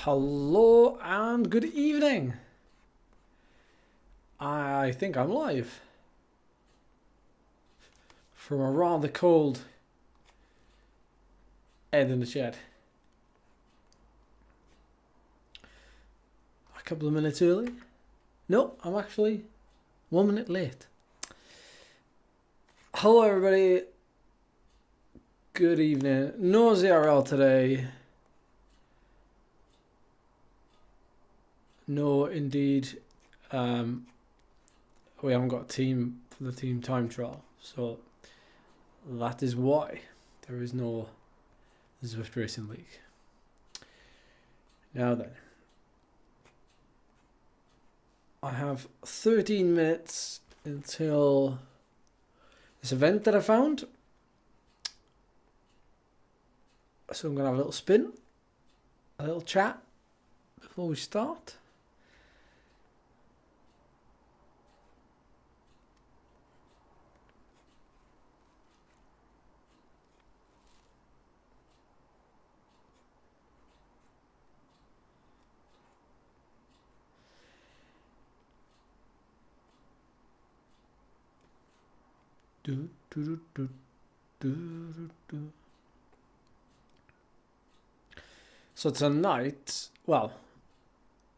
Hello and good evening. I think I'm live from a rather cold Ed in the shed. A couple of minutes early. No, I'm actually 1 minute late. Hello everybody. Good evening. No ZRL today. No, indeed. We haven't got a team for the team time trial, so that is why there is no Zwift Racing League. Now then, I have 13 minutes until this event that I found. So I'm going to have a little spin, a little chat before we start. So tonight, well,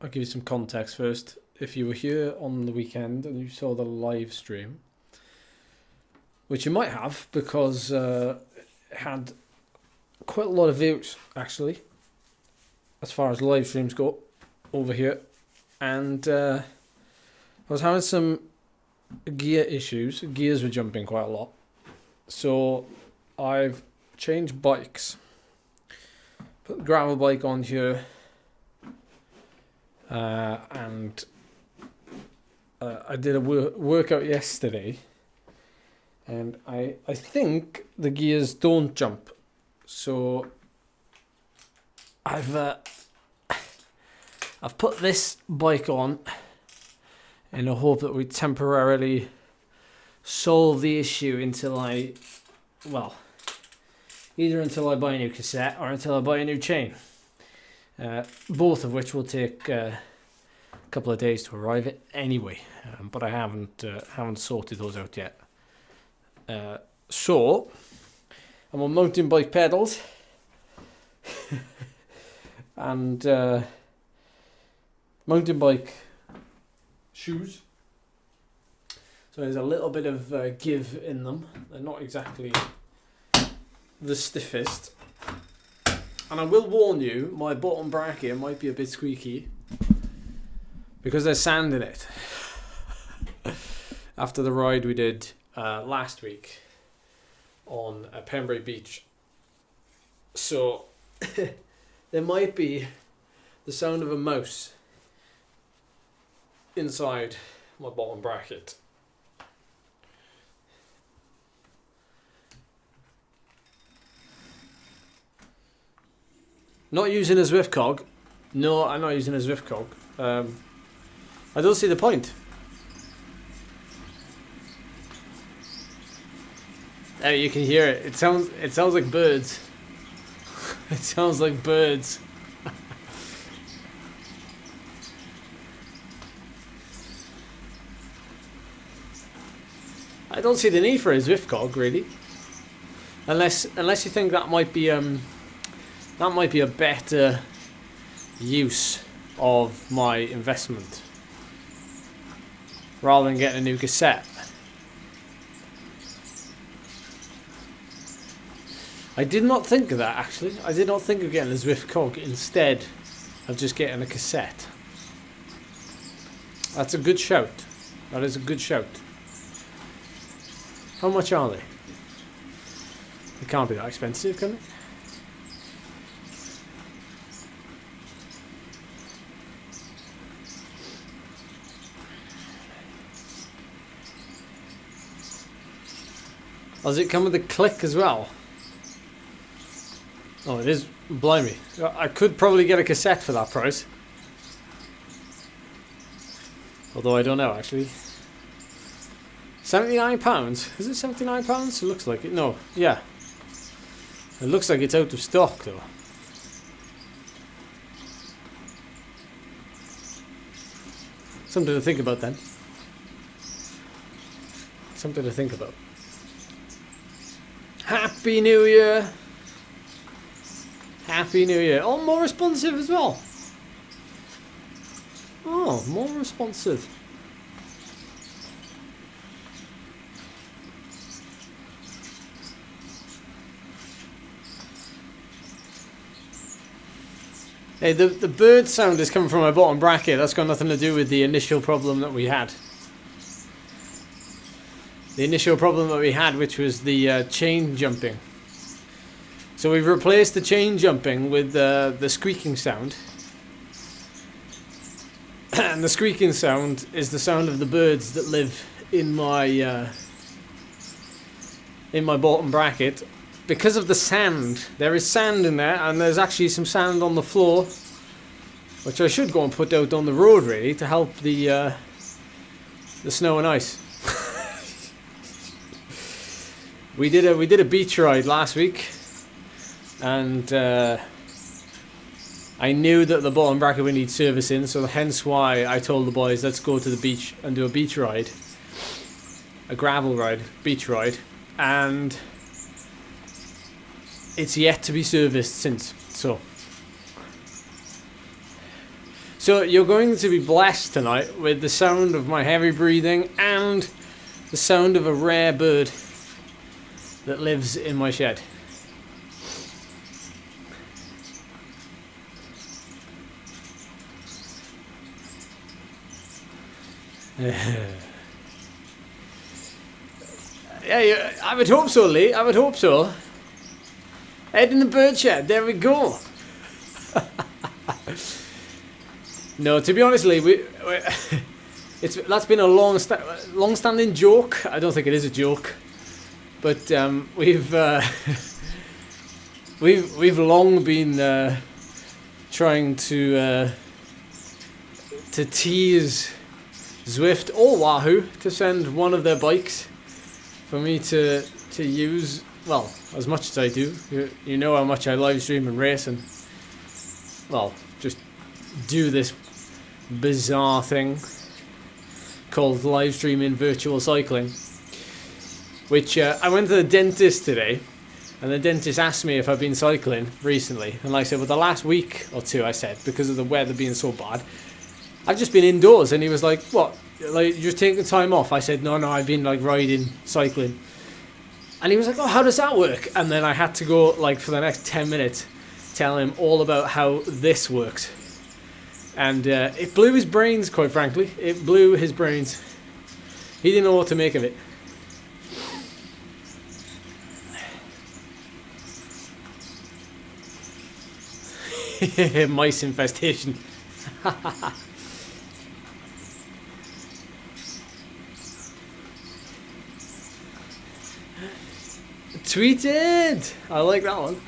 I'll give you some context first. If you were here on the weekend and you saw the live stream, which you might have because it had quite a lot of views actually, as far as live streams go over here, and I was having some gear issues. Gears were jumping quite a lot, so I've changed bikes. Put the gravel bike on here, and I did a workout yesterday, and I think the gears don't jump, so I've put this bike on in the hope that we temporarily solve the issue until either until I buy a new cassette or until I buy a new chain. Both of which will take a couple of days to arrive at anyway, but I haven't sorted those out yet. So I'm on mountain bike pedals and mountain bike shoes. So there's a little bit of give in them. They're not exactly the stiffest. And I will warn you, my bottom bracket might be a bit squeaky because there's sand in it. After the ride we did last week on Pembury Beach. So there might be the sound of a mouse inside my bottom bracket. Not using a Zwift cog. No, I'm not using a Zwift cog. I don't see the point. Oh, you can hear it. It sounds like birds. It sounds like birds. I don't see the need for a Zwift cog really, unless you think that might be a better use of my investment rather than getting a new cassette. I did not think of that actually. I did not think of getting a Zwift cog instead of just getting a cassette. That's a good shout. That is a good shout. How much are they? They can't be that expensive, can they? Does it come with a click as well? Oh, it is. Blimey. I could probably get a cassette for that price. Although I don't know, actually. £79? Is it £79? It looks like it. No, yeah. It looks like it's out of stock, though. Something to think about then. Something to think about. Happy New Year! Happy New Year. Oh, more responsive as well. Oh, more responsive. Hey, the bird sound is coming from my bottom bracket. That's got nothing to do with the initial problem that we had. The initial problem that we had, which was the chain jumping. So we've replaced the chain jumping with the squeaking sound. And the squeaking sound is the sound of the birds that live in my bottom bracket. Because of the sand, there is sand in there, and there's actually some sand on the floor, which I should go and put out on the road really to help the snow and ice. we did a beach ride last week, and I knew that the bottom bracket would need servicing, so hence why I told the boys, let's go to the beach and do a beach ride, a gravel ride, beach ride, and it's yet to be serviced since. So you're going to be blessed tonight with the sound of my heavy breathing and the sound of a rare bird that lives in my shed. Yeah, I would hope so, Lee. I would hope so. Head in the bird shed. There we go. No, to be honest, Lee, that's been a long-standing joke. I don't think it is a joke, but we've long been trying to tease Zwift or Wahoo to send one of their bikes for me to use. Well, as much as I do. You know how much I live stream and race, and well, just do this bizarre thing called live streaming virtual cycling, which I went to the dentist today, and the dentist asked me if I've been cycling recently, and I said, well, the last week or two, I said, because of the weather being so bad, I've just been indoors. And he was like, what, like you're just taking time off? I said, no, I've been like riding, cycling. And he was like, oh, how does that work? And then I had to go, like, for the next 10 minutes, tell him all about how this works. And it blew his brains, quite frankly. It blew his brains. He didn't know what to make of it. Mice infestation. Tweeted! I like that one.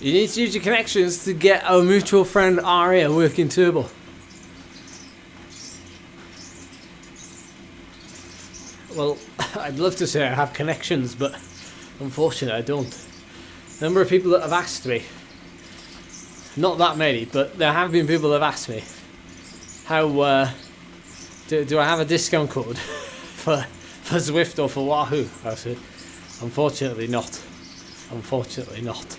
You need to use your connections to get our mutual friend Aria working turbo. Well, I'd love to say I have connections, but unfortunately I don't. Number of people that have asked me, not that many, but there have been people that have asked me how do I have a discount code for Zwift or for Wahoo? I said, unfortunately not. Unfortunately not.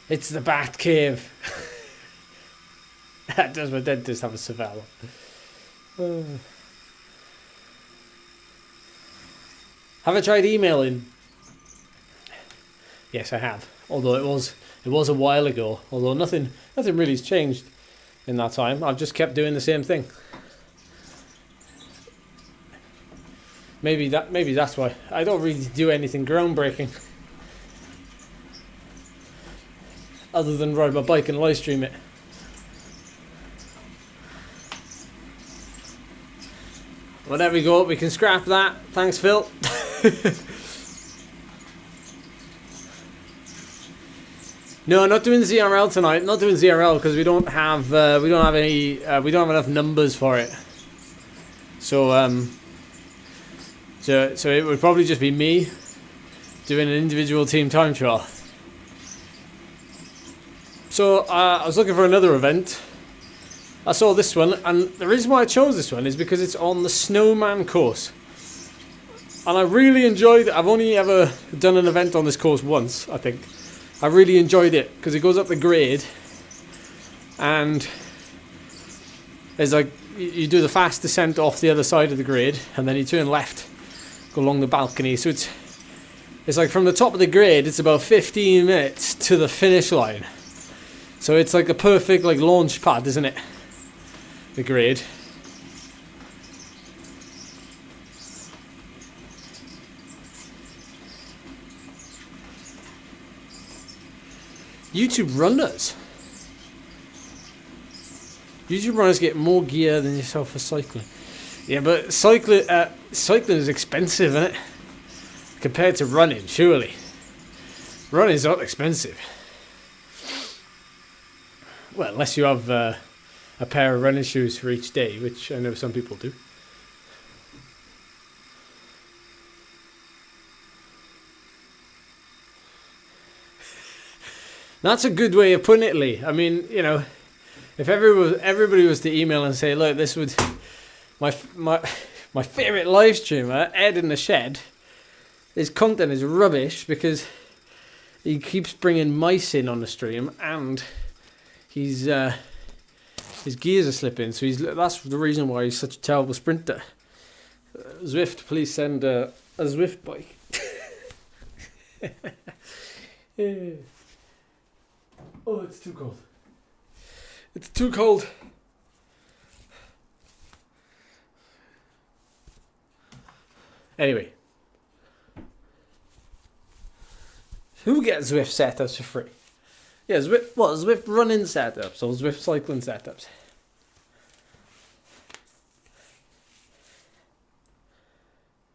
It's the Bat Cave. Does my dentist have a surveillance? Have I tried emailing? Yes, I have. Although it was a while ago. Although nothing really has changed in that time. I've just kept doing the same thing. Maybe that's why I don't really do anything groundbreaking, other than ride my bike and live stream it. Well, there we go. We can scrap that. Thanks, Phil. No, not doing ZRL tonight. Not doing ZRL because we don't have enough numbers for it. So so it would probably just be me doing an individual team time trial. So I was looking for another event. I saw this one, and the reason why I chose this one is because it's on the Snowman course. And I really enjoyed it. I've only ever done an event on this course once, I think. I really enjoyed it because it goes up the grade, and it's like you do the fast descent off the other side of the grade, and then you turn left, go along the balcony. So it's like from the top of the grade, it's about 15 minutes to the finish line. So it's like a perfect like launch pad, isn't it? The grade. YouTube runners get more gear than yourself for cycling. Yeah, but cycling is expensive, isn't it? Compared to running, surely. Running's not expensive. Well, unless you have a pair of running shoes for each day, which I know some people do. That's a good way of putting it, Lee. I mean, you know, if everybody was to email and say, look, this would my favorite live streamer, Ed in the Shed, his content is rubbish because he keeps bringing mice in on the stream and his gears are slipping. So that's the reason why he's such a terrible sprinter. Zwift, please send a Zwift bike. Yeah. Oh, it's too cold. It's too cold. Anyway. Who gets Zwift setups for free? Yeah, Zwift running setups or Zwift cycling setups.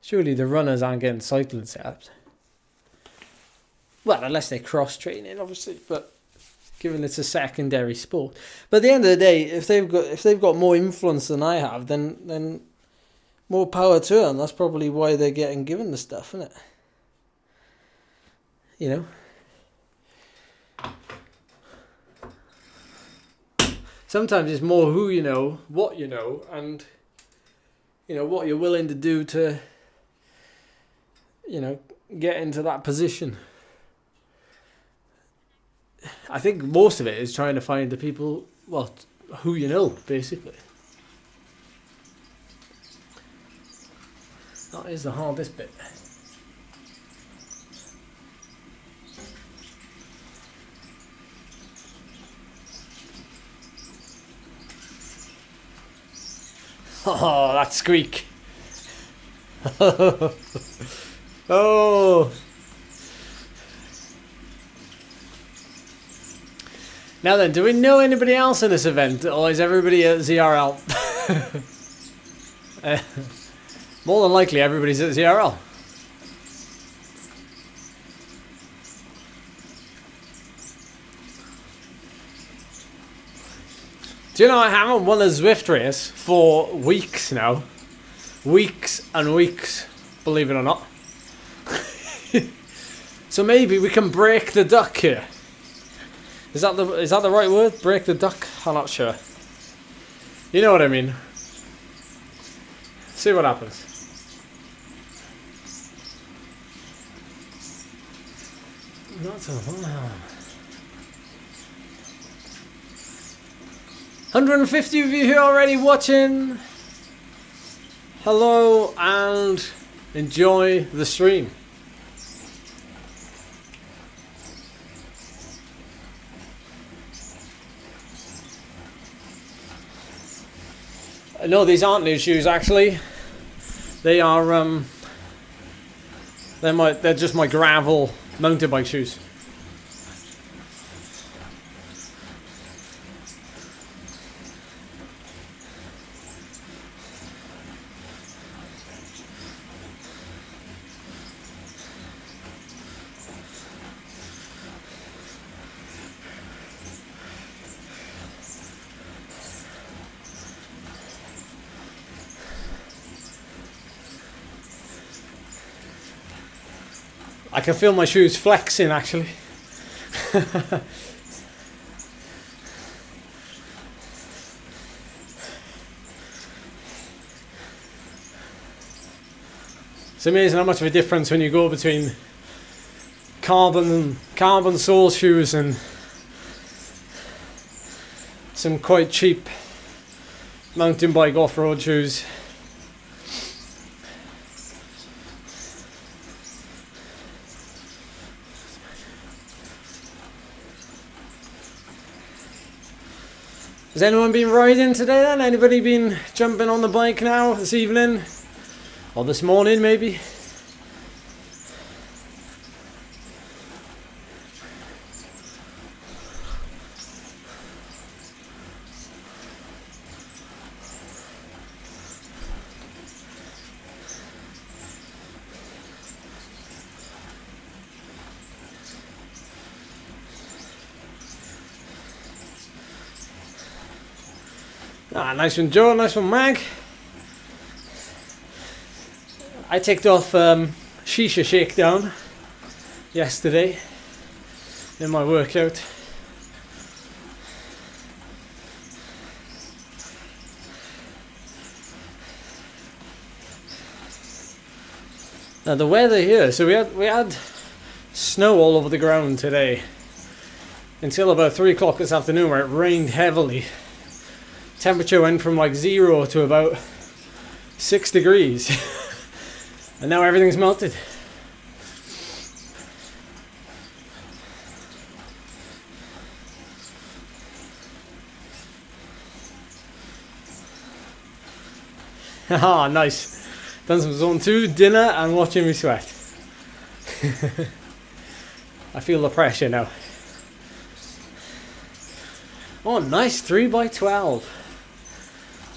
Surely the runners aren't getting cycling setups. Well, unless they're cross-training, obviously, but given it's a secondary sport. But at the end of the day, if they've got more influence than I have, then more power to them. That's probably why they're getting given the stuff, isn't it? You know? Sometimes it's more who you know, what you know, and you know what you're willing to do to, you know, get into that position. I think most of it is trying to find the people, well, who you know, basically. That is the hardest bit. Oh, that squeak. Oh. Now then, do we know anybody else in this event, or is everybody at ZRL? More than likely, everybody's at ZRL. Do you know I haven't won a Zwift race for weeks now? Weeks and weeks, believe it or not. So maybe we can break the duck here. Is that the right word? Break the duck? I'm not sure. You know what I mean. See what happens. Not so far. 150 of you here already watching. Hello and enjoy the stream. No, these aren't new shoes actually. They are they're just my gravel mountain bike shoes. I can feel my shoes flexing actually. It's amazing how much of a difference when you go between carbon sole shoes and some quite cheap mountain bike off-road shoes. Has anyone been riding today then? Anybody been jumping on the bike now this evening? Or this morning maybe? Ah, nice one Joe, nice one Mag. I ticked off Shisha Shakedown yesterday in my workout. Now the weather here, so we had snow all over the ground today until about 3 o'clock this afternoon where it rained heavily. Temperature went from like 0 to about 6 degrees and now everything's melted. Haha, nice. Done some zone 2, dinner and watching me sweat. I feel the pressure now. Oh nice, 3x12.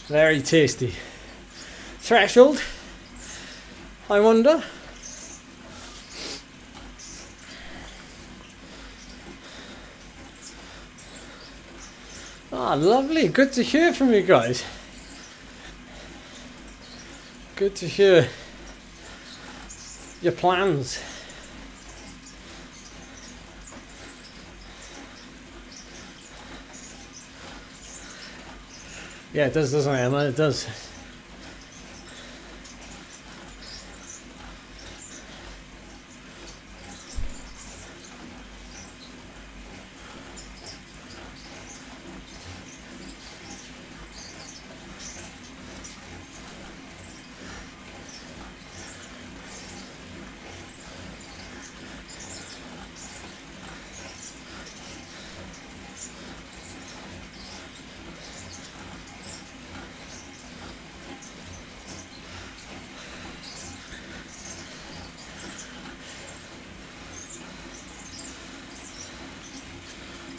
Very tasty. Threshold, I wonder. Ah, lovely. Good to hear from you guys. Good to hear your plans. Yeah, it does, doesn't it, Emma? It does.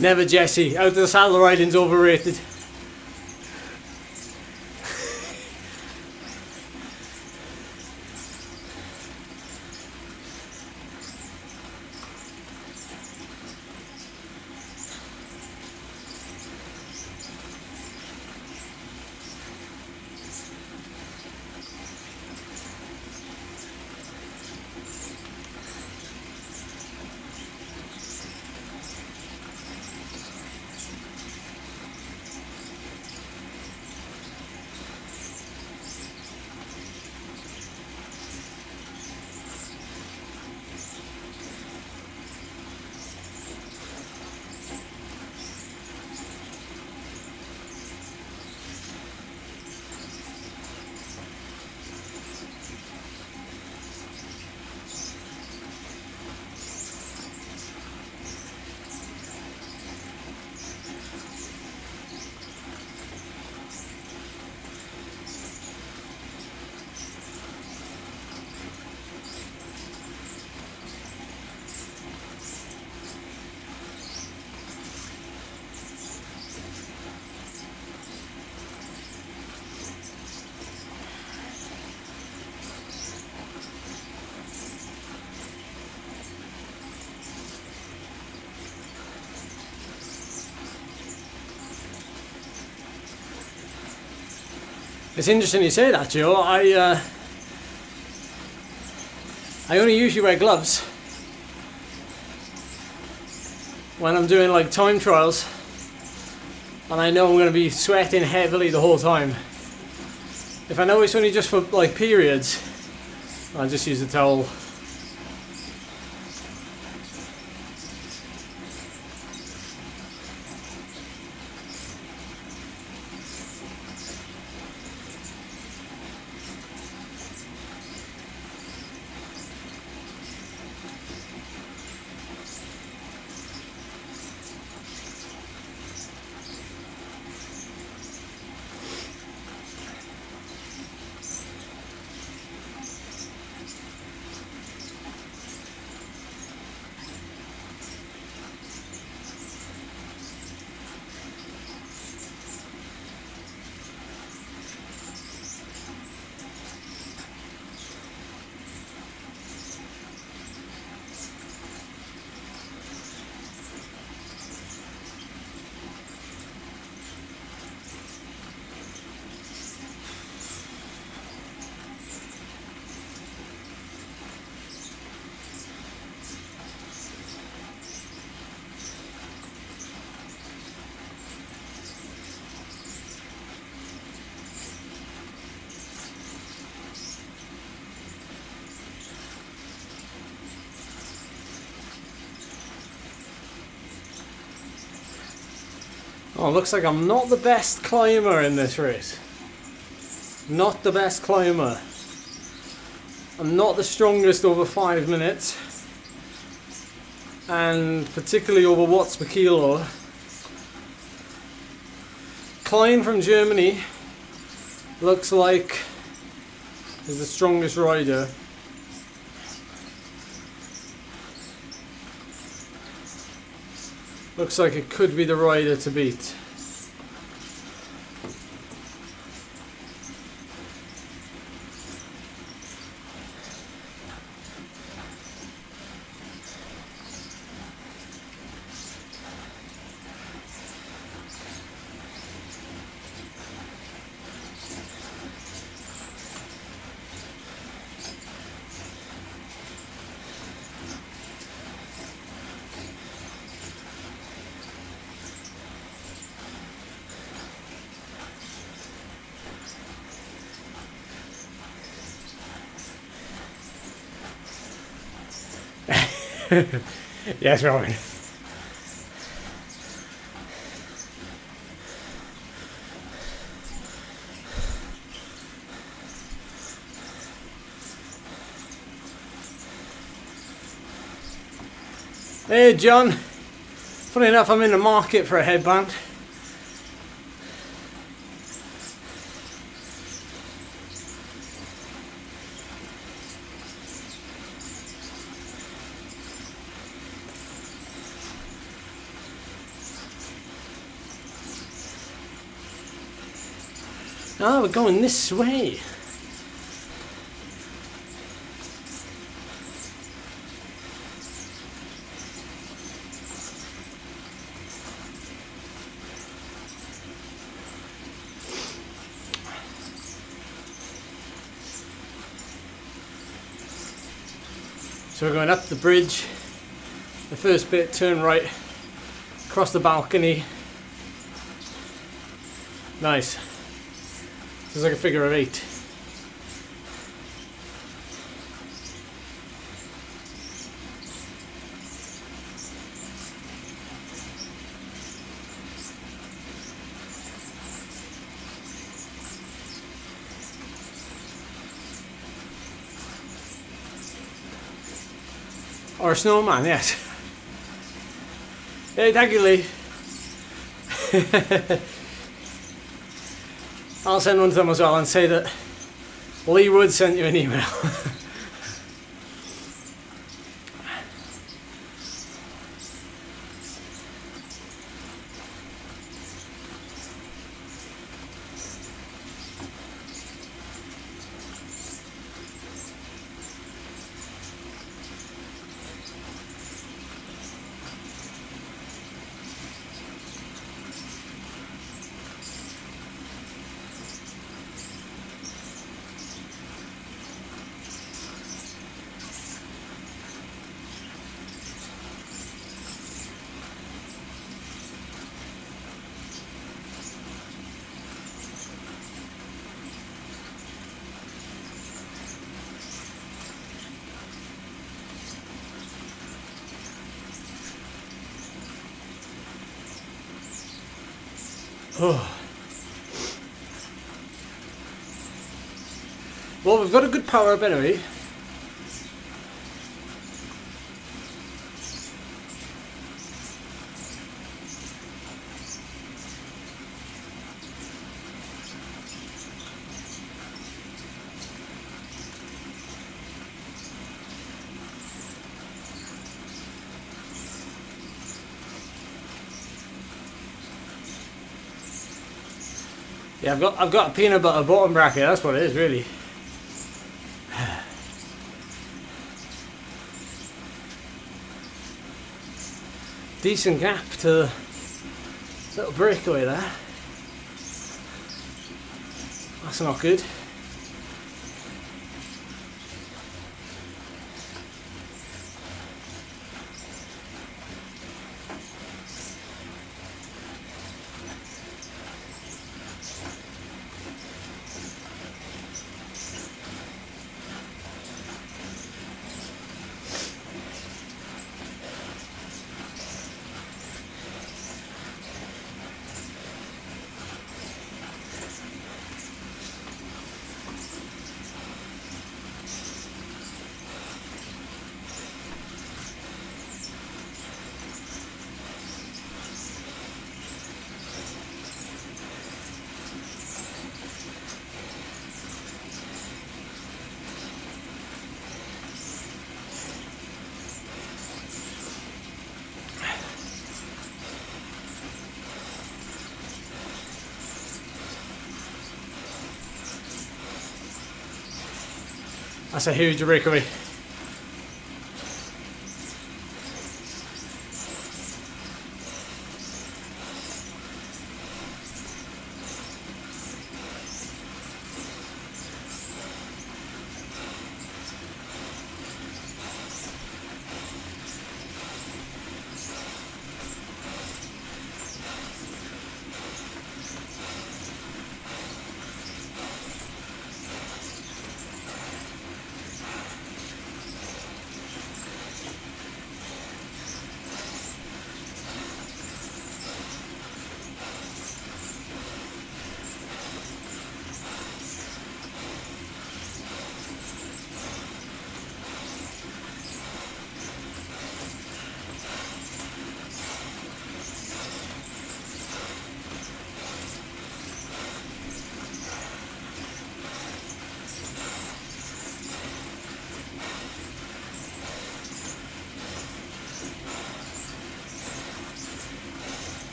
Never, Jesse. Out of the saddle riding's overrated. It's interesting you say that, Joe. I only usually wear gloves when I'm doing like time trials and I know I'm going to be sweating heavily the whole time. If I know it's only just for like periods, I'll just use the towel. Oh, looks like I'm not the best climber in this race. Not the best climber. I'm not the strongest over 5 minutes. And particularly over watts per kilo. Klein from Germany looks like is the strongest rider. Looks like it could be the rider to beat. Yes, Robin. Hey, John. Funny enough, I'm in the market for a headband. Oh, we're going this way. So we're going up the bridge. The first bit, turn right, across the balcony. Nice. It's like a figure of 8. Or a snowman, yes. Hey, thank you, Lee. I'll send one to them as well and say that Lee Wood sent you an email. Oh. Well, we've got a good power up anyway. Yeah, I've got a peanut butter bottom bracket. That's what it is, really. Decent gap to little breakaway there. That's not good. That's a huge breakaway.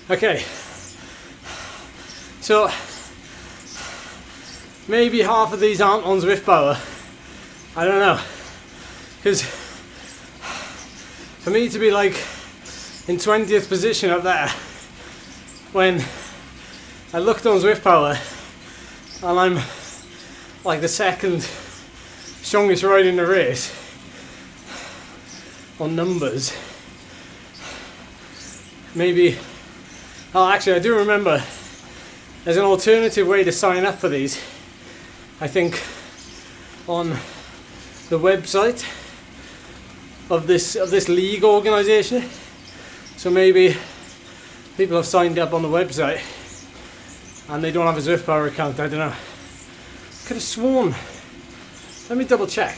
Okay, so maybe half of these aren't on Zwift Power. I don't know, because for me to be like in 20th position up there when I looked on Zwift Power and I'm like the second strongest rider in the race on numbers, maybe. Oh, actually I do remember there's an alternative way to sign up for these, I think, on the website of this league organisation. So maybe people have signed up on the website and they don't have a Zwift Power account. I don't know. Could have sworn. Let me double check.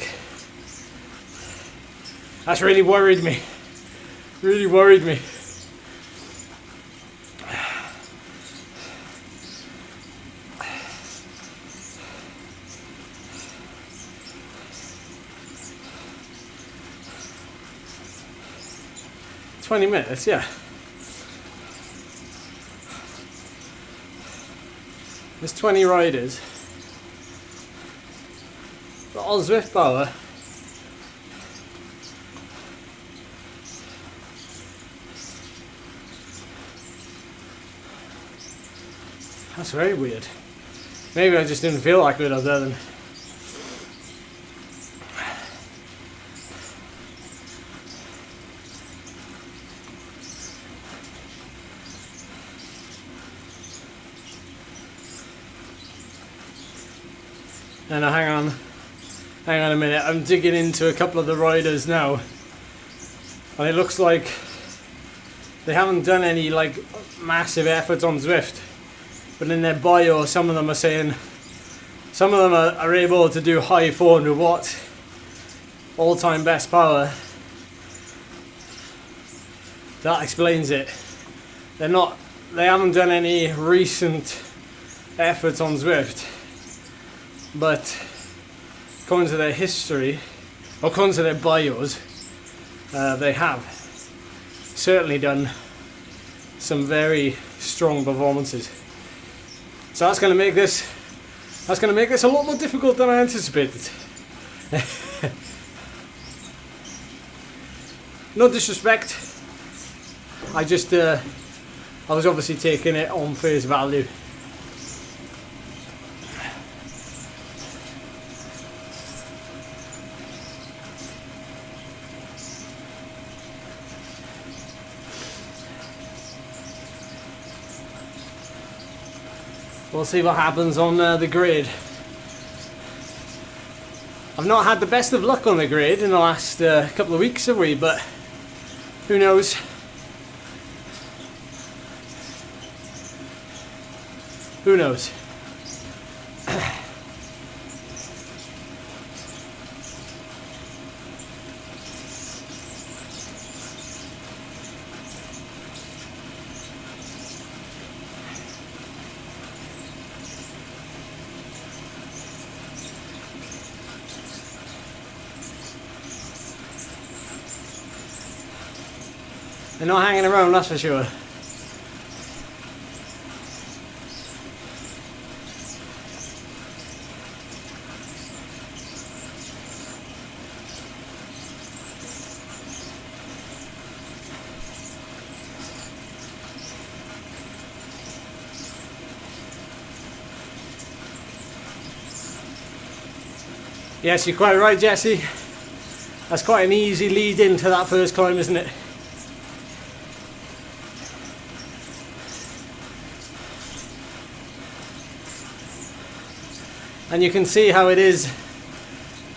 That's really worried me. Really worried me. $20, yeah. There's 20 riders. But on Zwift Power, that's very weird. Maybe I just didn't feel like it up there then. And hang on a minute, I'm digging into a couple of the riders now, and it looks like they haven't done any like massive efforts on Zwift, but in their bio some of them are saying some of them are able to do high 400 watts all-time best power. That explains it. They haven't done any recent efforts on Zwift, but according to their history, or according to their bios, they have certainly done some very strong performances. So that's going to make this a lot more difficult than I anticipated. No disrespect. I was obviously taking it on face value. We'll see what happens on the grid. I've not had the best of luck on the grid in the last couple of weeks, have we? But who knows? Who knows? They're not hanging around, that's for sure. Yes, you're quite right, Jesse. That's quite an easy lead into that first climb, isn't it? And you can see how it is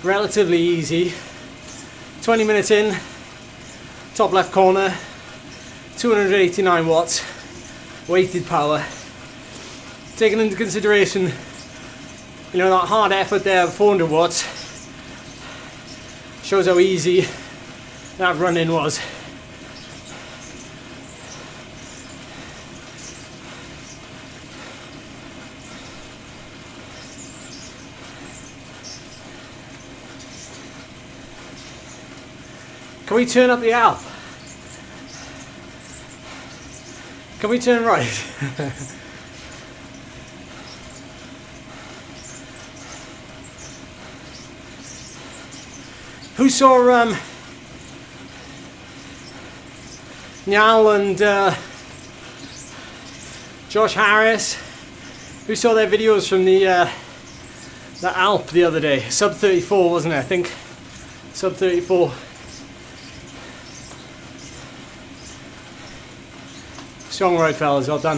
relatively easy. 20 minutes in, top left corner, 289 watts, weighted power. Taking into consideration, you know, that hard effort there of 400 watts, shows how easy that run-in was. Can we turn up the Alp? Can we turn right? Who saw Niall and Josh Harris? Who saw their videos from the Alp the other day? Sub 34, wasn't it? I think sub 34. Strong ride, fellas. Well done.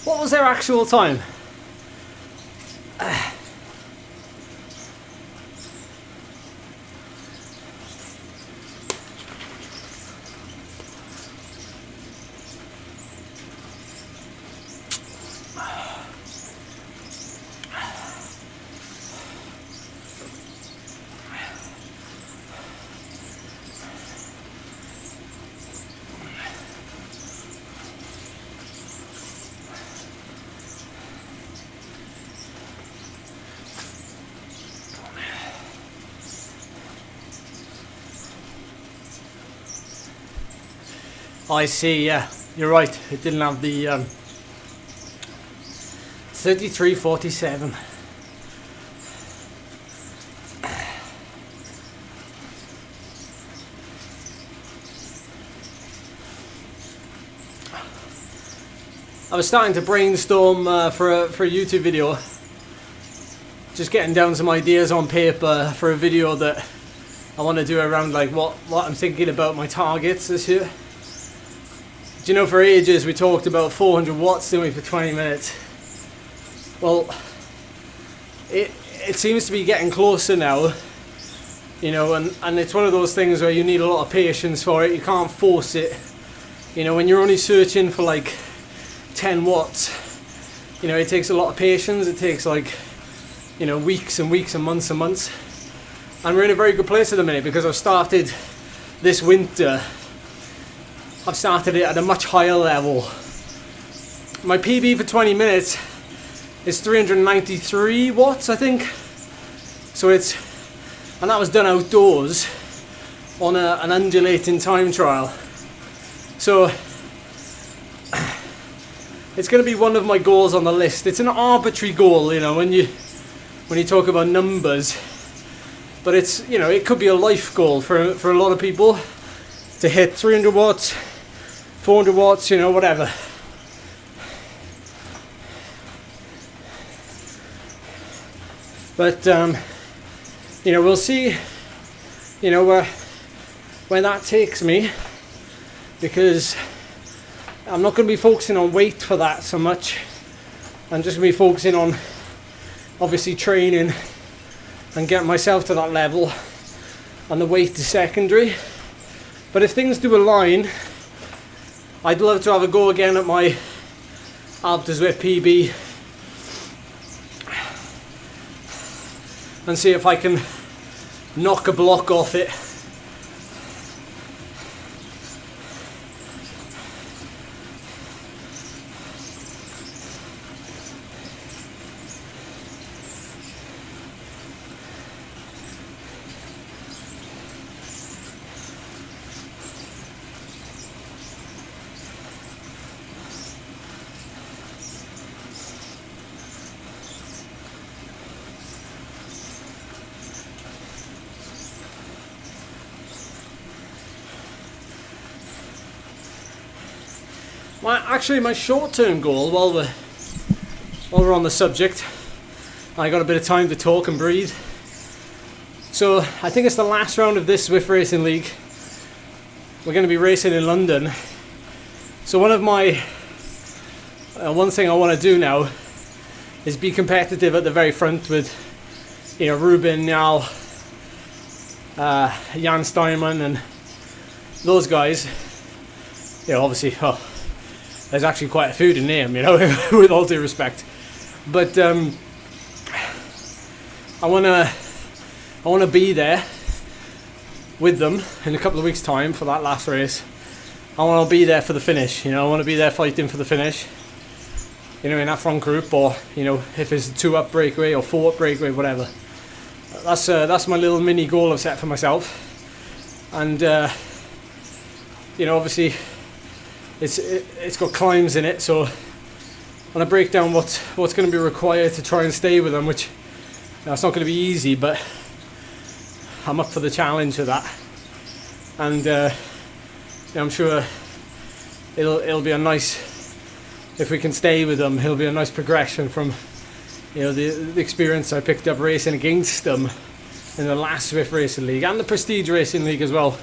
What was their actual time? I see, yeah, you're right. It didn't have the 33:47. I was starting to brainstorm for a YouTube video, just getting down some ideas on paper for a video that I want to do around like what I'm thinking about my targets this year. Do you know, for ages we talked about 400 watts, didn't we, for 20 minutes? Well, it seems to be getting closer now, you know, and it's one of those things where you need a lot of patience for it. You can't force it. You know, when you're only searching for like 10 watts, you know, it takes a lot of patience. It takes like, you know, weeks and weeks and months and months. And we're in a very good place at the minute because I've started this winter. I've started it at a much higher level. My PB for 20 minutes is 393 watts, I think. So and that was done outdoors on an undulating time trial. So it's going to be one of my goals on the list. It's an arbitrary goal, you know, when you talk about numbers, but it's, you know, it could be a life goal for a lot of people to hit 300 watts. 400 watts, you know, whatever. But, you know, we'll see, you know, where that takes me, because I'm not going to be focusing on weight for that so much. I'm just going to be focusing on, obviously, training and getting myself to that level, and the weight is secondary. But if things do align, I'd love to have a go again at my Alpe d'Huez PB and see if I can knock a block off it. Actually, my short-term goal, while we're on the subject, I got a bit of time to talk and breathe. So I think it's the last round of this Zwift Racing League. We're going to be racing in London. So one thing I want to do now is be competitive at the very front with, you know, Ruben, Niall, Jan Steinman, and those guys. You know, obviously, there's actually quite a few to name, you know, with all due respect. But I wanna be there with them in a couple of weeks' time for that last race. I want to be there for the finish, you know. I want to be there fighting for the finish. you know, in that front group, or, you know, if it's a 2-up breakaway or 4-up breakaway, whatever. That's my little mini goal I've set for myself. And you know, obviously it's got climbs in it, so when I break down what's going to be required to try and stay with them, which, you know, it's not going to be easy, but I'm up for the challenge of that. And you know, I'm sure it'll be a nice, if we can stay with them, it'll be a nice progression from, you know, the experience I picked up racing against them in the last Zwift Racing League and the Prestige Racing League as well,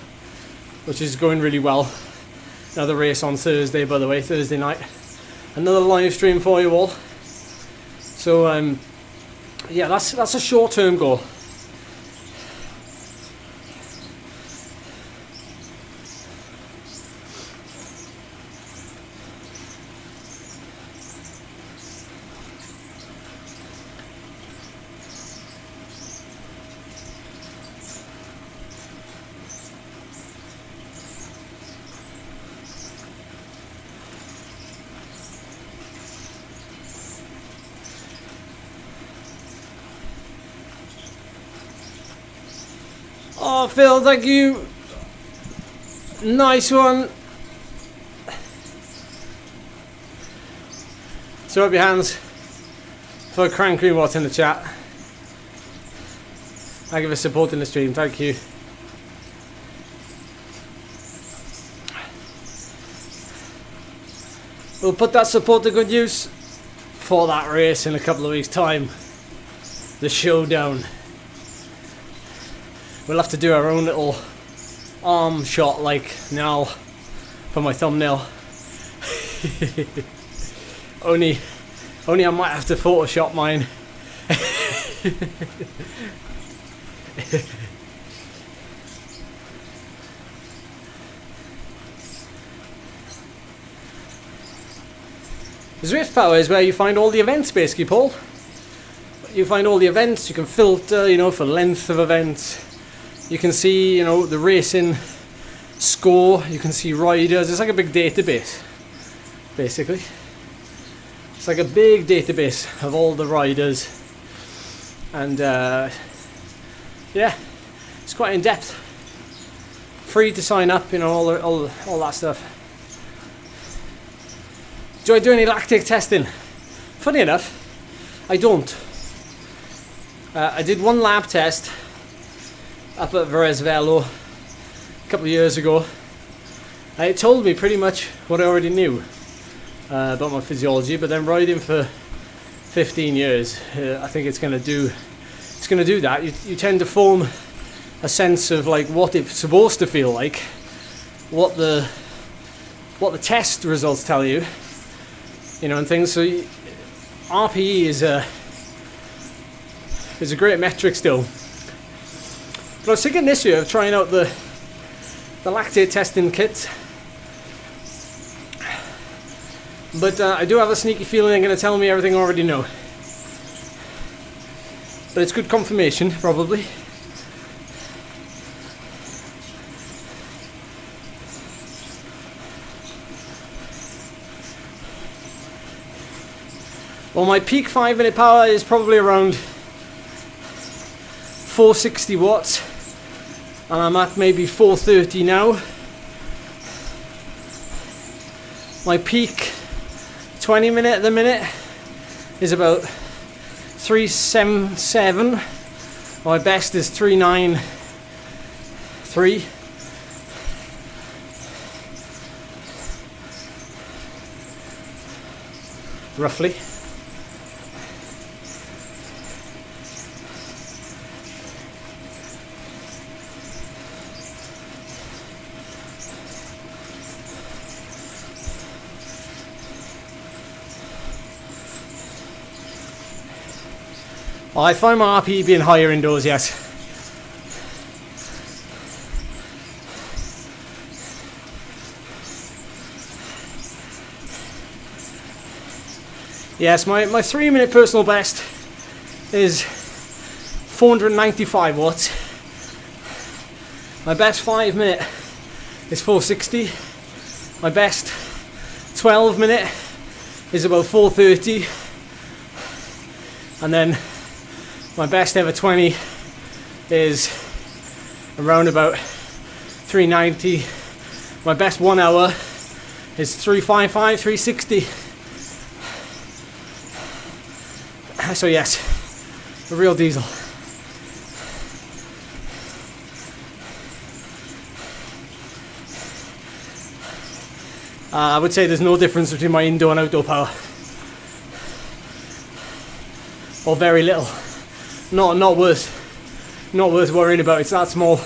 which is going really well. Another race on Thursday, by the way, Thursday night. Another live stream for you all. So yeah, that's a short-term goal. Oh, Phil, thank you. Nice one. Throw up your hands for Crank Greenwatt in the chat. Thank you for supporting the stream. Thank you. We'll put that support to good use for that race in a couple of weeks' time. The showdown. We'll have to do our own little arm shot like now for my thumbnail. only I might have to Photoshop mine. Zwift Power is where you find all the events, basically, Paul. You find all the events, you can filter, you know, for length of events. You can see, you know, the racing score, you can see riders. It's like a big database, basically. It's like a big database of all the riders. And yeah, it's quite in depth. Free to sign up, you know, all that stuff. Do I do any lactic testing? Funny enough, I don't. I did one lab test up at Verezvelo a couple of years ago. It told me pretty much what I already knew about my physiology, but then riding for 15 years, I think it's going to do that. You tend to form a sense of like what it's supposed to feel like, what the test results tell you, you know, and things. So RPE is a great metric still. But I was thinking this year of trying out the lactate testing kits. But I do have a sneaky feeling they're going to tell me everything I already know. But it's good confirmation, probably. Well, my peak 5-minute power is probably around 460 watts. And I'm at maybe 430 now. My peak 20-minute at the minute is about 377. My best is 393. Roughly. I find my RPE being higher indoors, yes. Yes, my 3-minute personal best is 495 watts. My best 5-minute is 460. My best 12-minute is about 4:30, and then my best ever 20 is around about 3:90. My best 1 hour is 3:55, 3:60. So yes, a real diesel. I would say there's no difference between my indoor and outdoor power, or very little. Not worth worrying about. It's that small.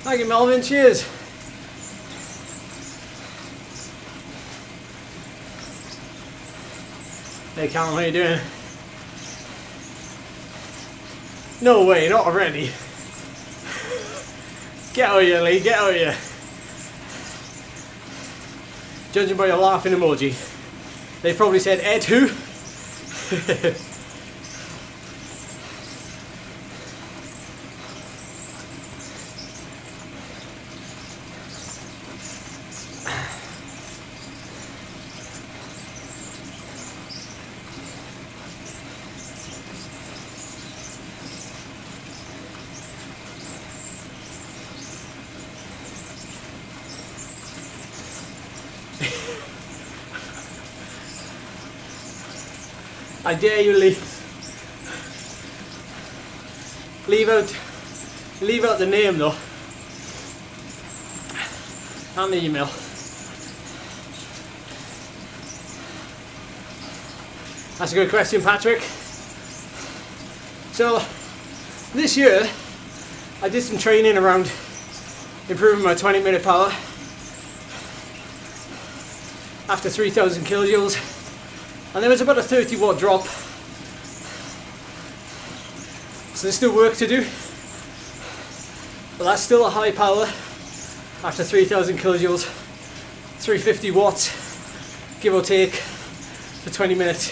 Thank you, Melvin. Cheers. Hey, Callum, how you doing? No way, not already. Get out of here, Lee. Get out of here. Judging by your laughing emoji, they probably said, Ed who? I dare you, Lee. Leave out the name though, and the email. That's a good question, Patrick. So this year I did some training around improving my 20-minute power after 3,000 kilojoules. And there was about a 30-watt drop. So there's still work to do. But that's still a high power after 3,000 kilojoules. 350 watts, give or take, for 20 minutes.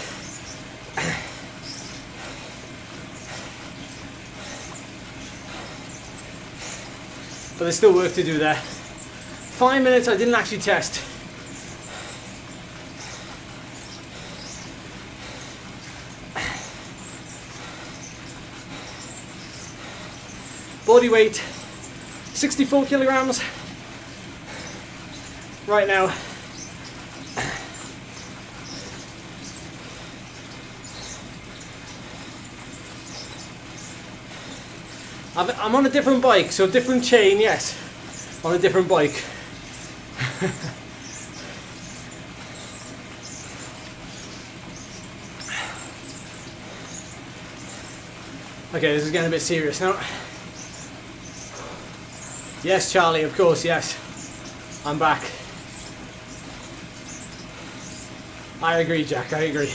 But there's still work to do there. 5 minutes I didn't actually test. Body weight, 64 kilograms right now. I'm on a different bike, so different chain, yes, on a different bike. Okay, this is getting a bit serious now. Yes, Charlie, of course, yes. I'm back. I agree, Jack, I agree.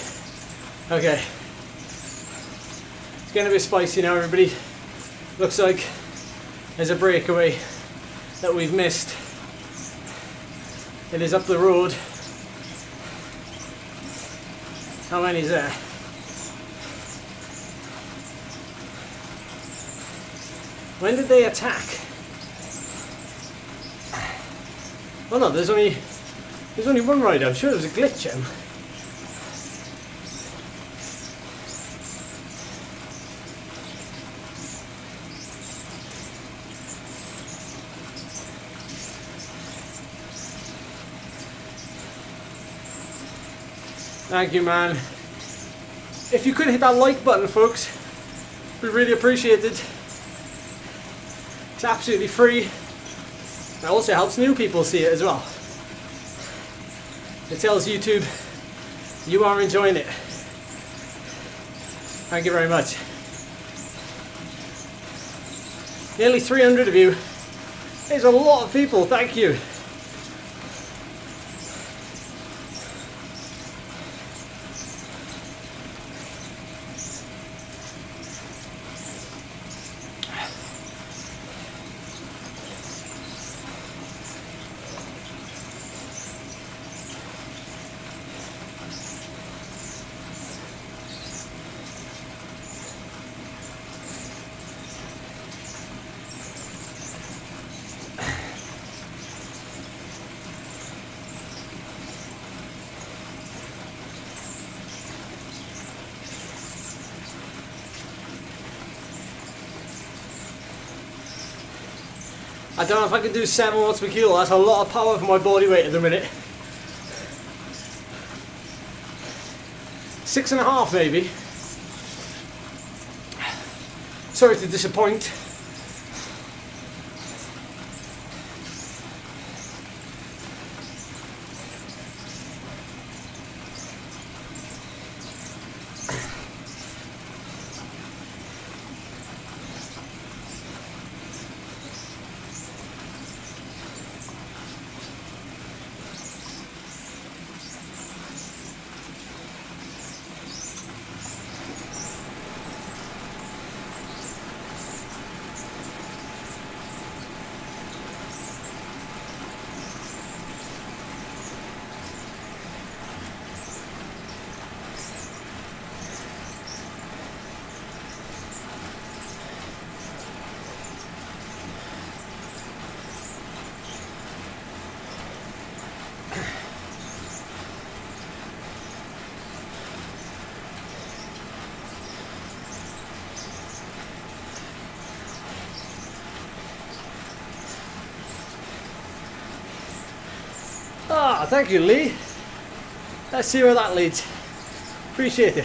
Okay. It's getting a bit spicy now, everybody. Looks like there's a breakaway that we've missed. It is up the road. How many is there? When did they attack? Oh no, there's only one rider. I'm sure there was a glitch in. Thank you, man. If you could hit that like button, folks, we really appreciate it. It's absolutely free. It also helps new people see it as well. It tells YouTube you are enjoying it. Thank you very much. Nearly 300 of you There's a lot of people, thank you. I don't know if I can do 7 watts per kilo, that's a lot of power for my body weight at the minute. 6.5 maybe. Sorry to disappoint. Ah, thank you, Lee. Let's see where that leads. Appreciate it.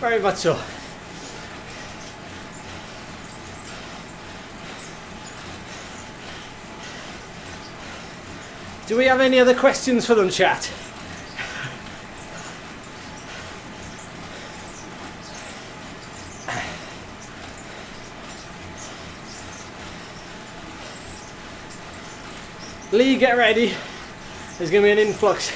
Very much so. Do we have any other questions for them, chat? Lee, get ready. There's going to be an influx.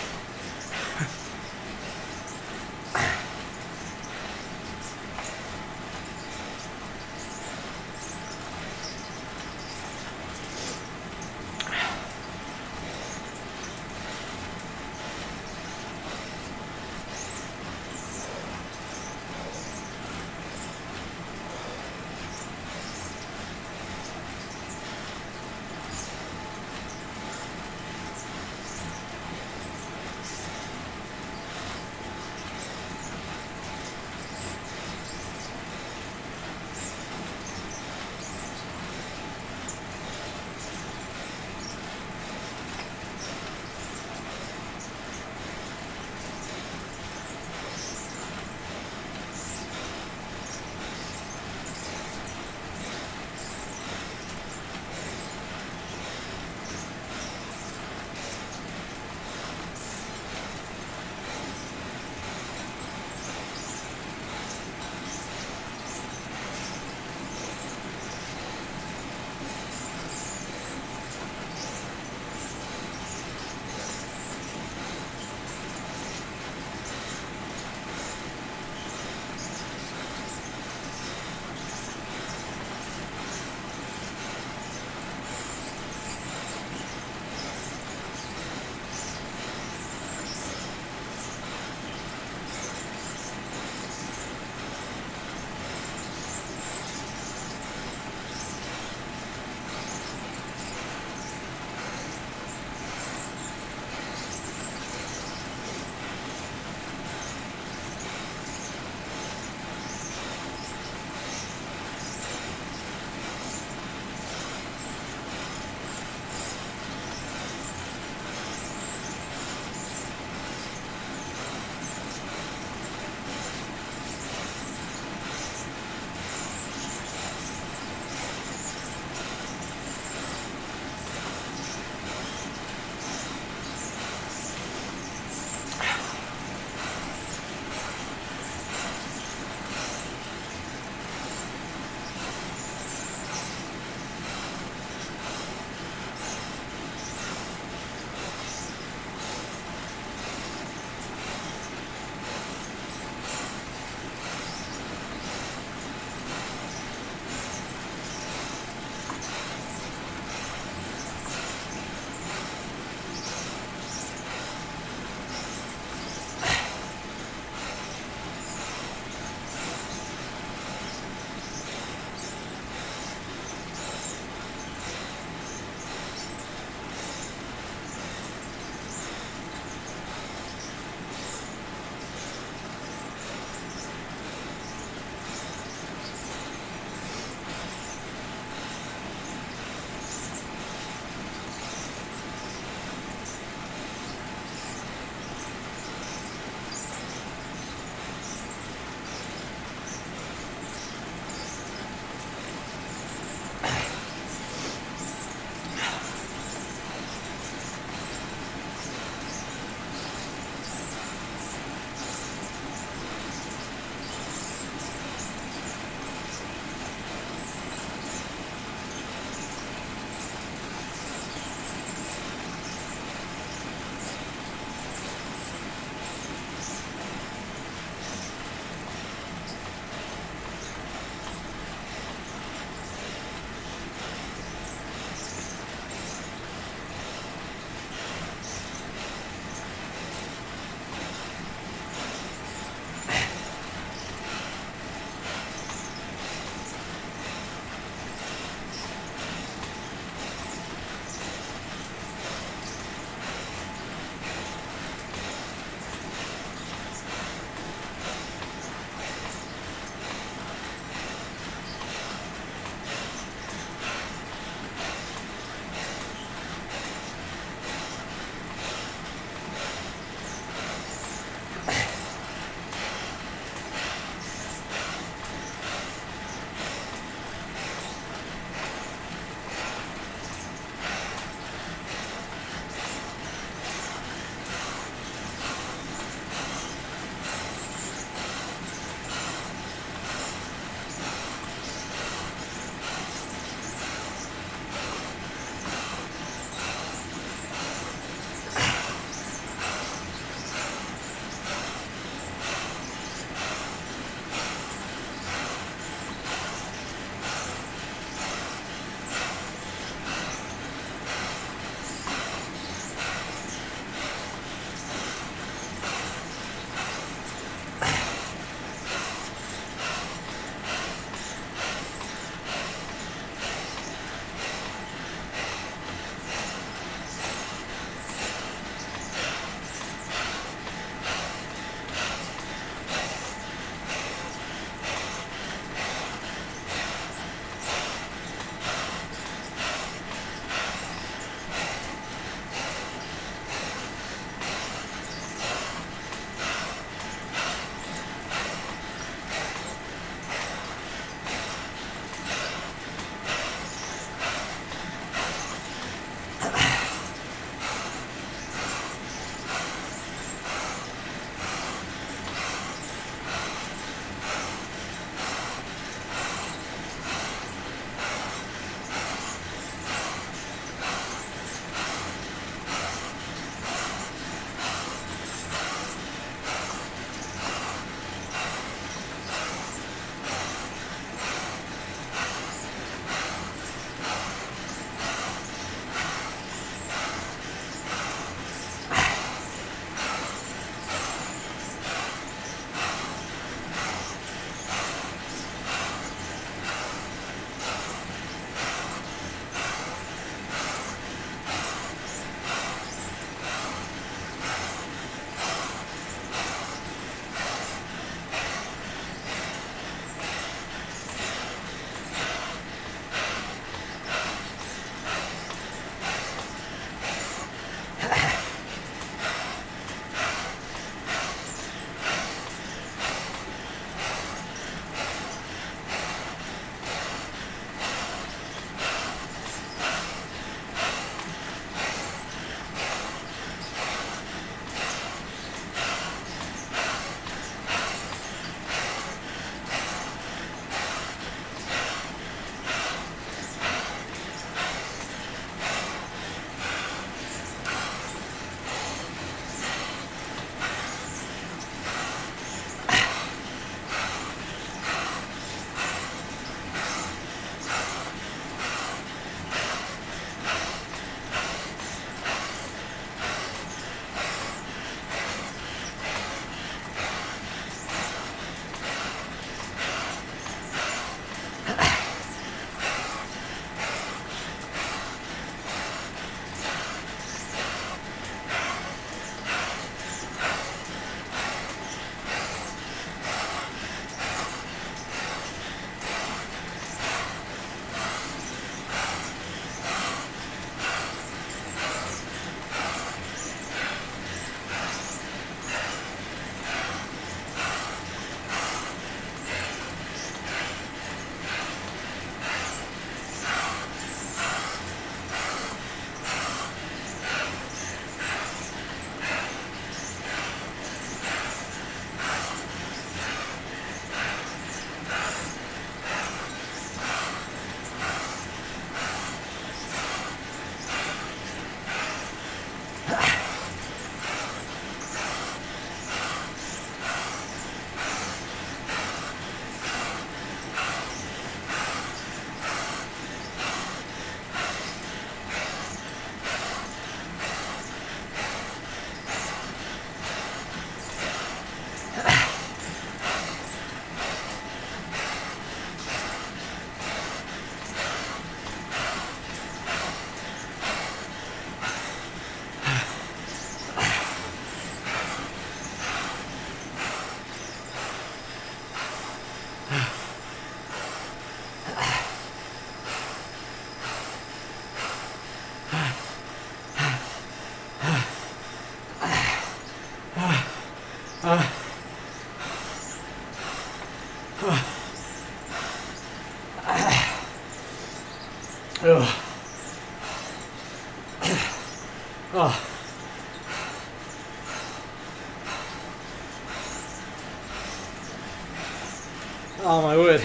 Oh my word.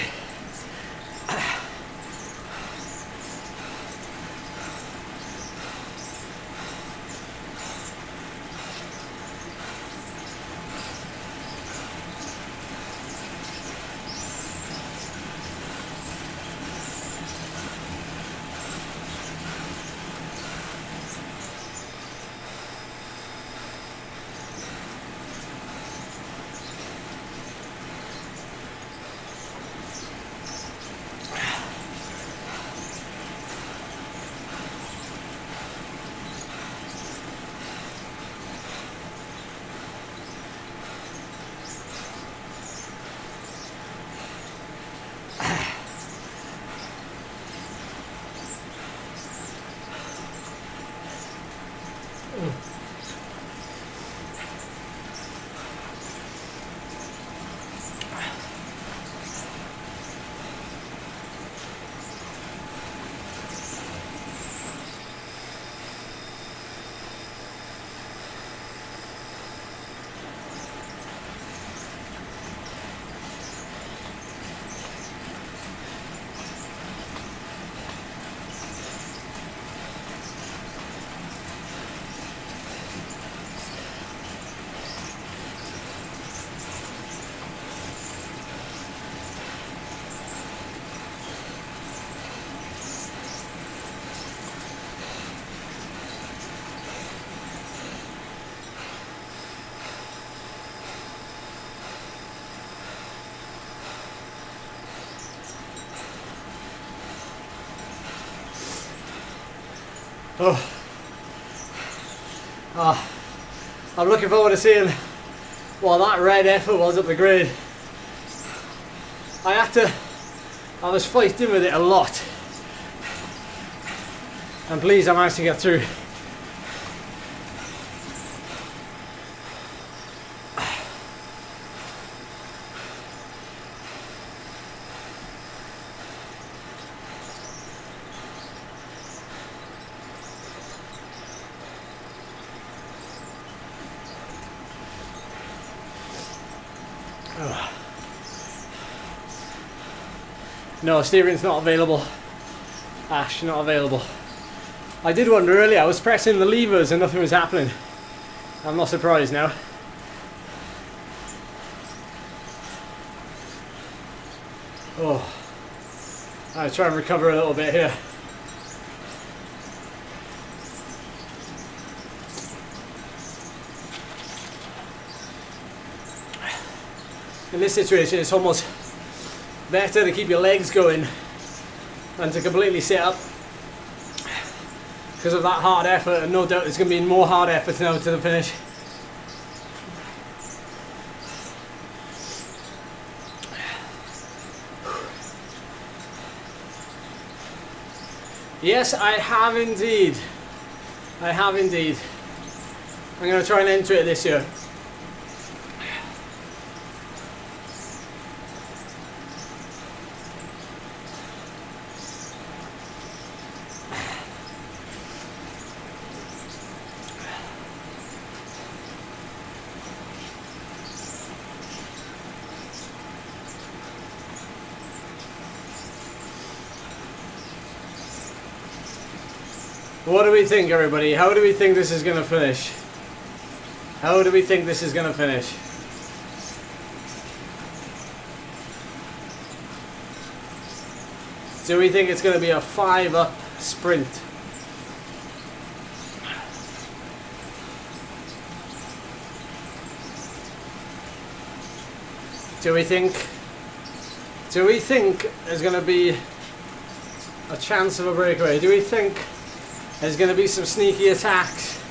I'm looking forward to seeing what that red effort was up the grade. I was fighting with it a lot. I'm pleased I managed to get through. No, steering's not available. Ash, not available. I did wonder earlier, I was pressing the levers and nothing was happening. I'm not surprised now. Oh, I'll try and recover a little bit here. In this situation, it's almost better to keep your legs going than to completely sit up because of that hard effort, and no doubt there's going to be more hard effort now to the finish. Yes, I have indeed. I have indeed. I'm going to try and enter it this year. What do we think, everybody? How do we think this is going to finish? How do we think this is going to finish? Do we think it's going to be a 5-up sprint? Do we think there's going to be a chance of a breakaway? Do we think there's going to be some sneaky attacks?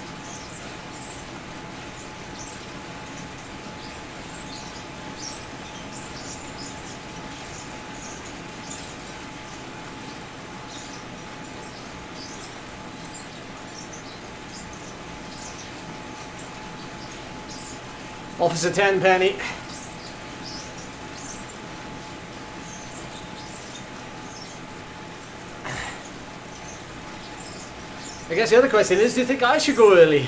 Officer 10 Penny. I guess the other question is, do you think I should go early?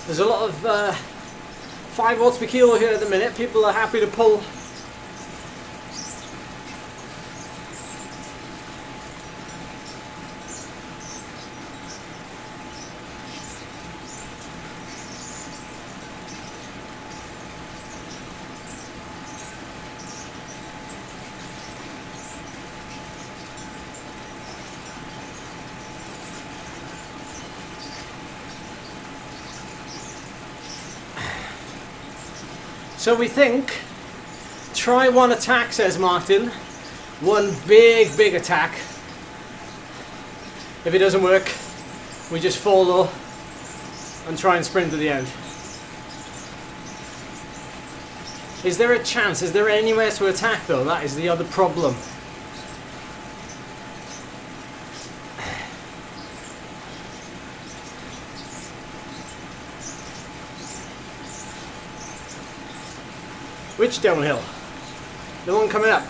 There's a lot of 5 watts per kilo here at the minute. People are happy to pull. So we think, try one attack, says Martin. One big attack. If it doesn't work, we just follow and try and sprint to the end. Is there a chance? Is there anywhere to attack though? That is the other problem. Which downhill? The one coming up.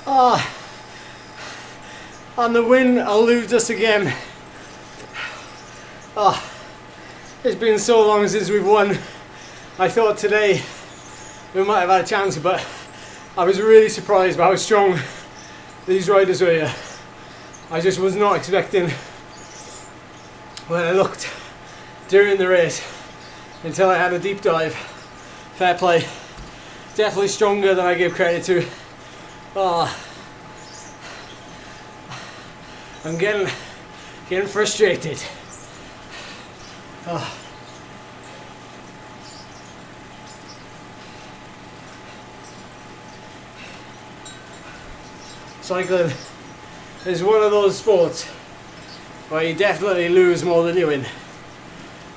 Ah, and the win eluded us again. Ah, it's been so long since we've won. I thought today we might have had a chance, but I was really surprised by how strong these riders were here. I just was not expecting when I looked during the race until I had a deep dive. Fair play. Definitely stronger than I give credit to. Oh, I'm getting frustrated. Oh. Cycling is one of those sports where you definitely lose more than you win.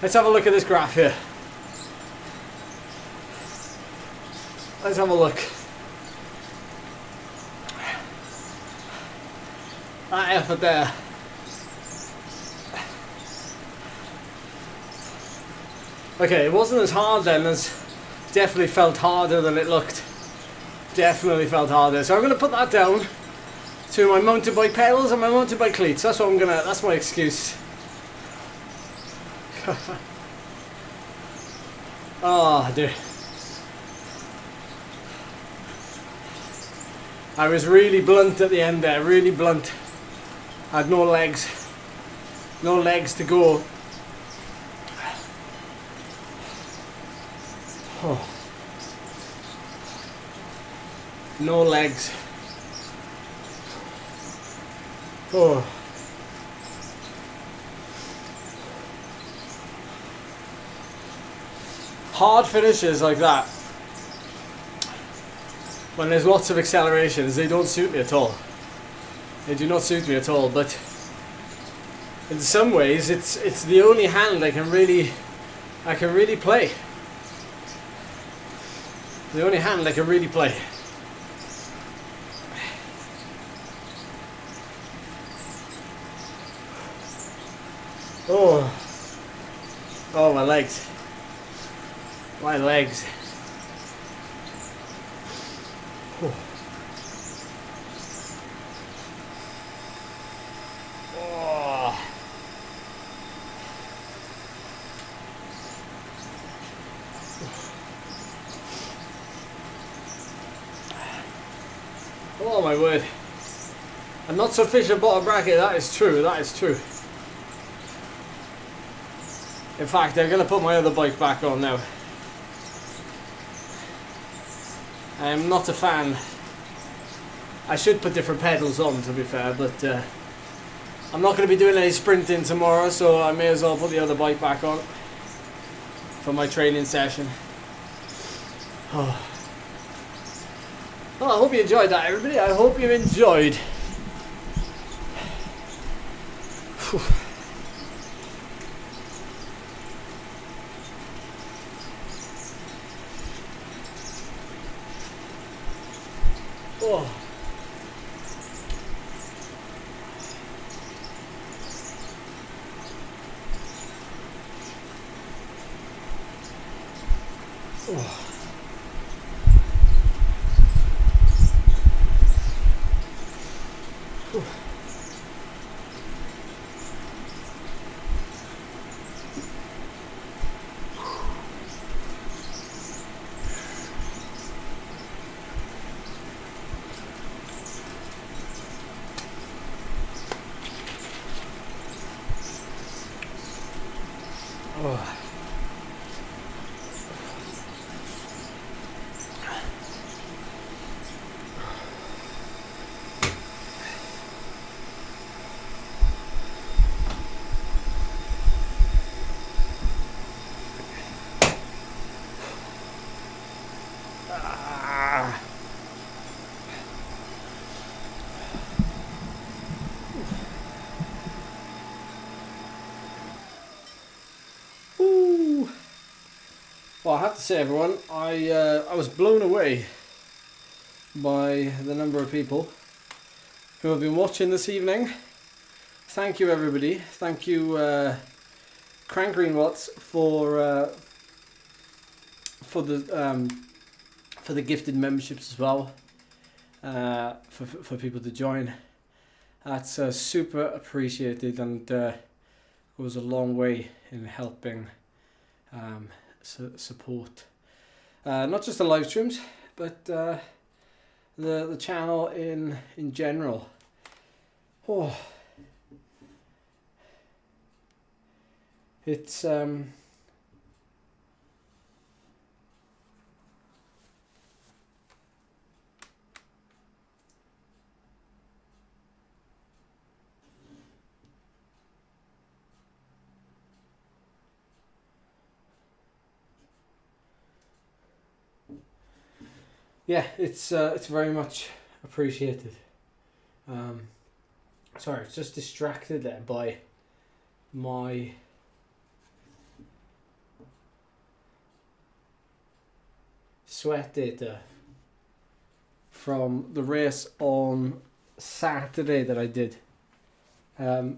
Let's have a look at this graph here. Let's have a look. That effort there. Okay, it wasn't as hard then as definitely felt harder than it looked. Definitely felt harder. So I'm going to put that down to my mountain bike pedals and my mountain bike cleats. That's what I'm gonna. That's my excuse. Oh dear. I was really blunt at the end there. Really blunt. I had no legs. No legs to go. Oh. No legs. Oh. Hard finishes like that, when there's lots of accelerations, they don't suit me at all. They do not suit me at all, but in some ways it's the only hand I can really play. The only hand I can really play. Oh, oh, my legs. My legs. Oh. Oh. Oh my word. A not so efficient bottom bracket, that is true, that is true. In fact, I'm going to put my other bike back on now. I am not a fan. I should put different pedals on, to be fair, but I'm not going to be doing any sprinting tomorrow, so I may as well put the other bike back on for my training session. Oh. Well, I hope you enjoyed that, everybody. I hope you enjoyed. Whew. Oh. Oh. Oh. Ah. Ooh. Well, I have to say, everyone, I was blown away by the number of people who have been watching this evening. Thank you, everybody. Thank you, Crank Greenwatts, for the gifted memberships as well. for people to join. That's super appreciated and goes a long way in helping support not just the live streams, but the channel in general. Oh, it's yeah, it's very much appreciated. Sorry, I was just distracted there by my sweat data from the race on Saturday that I did. 3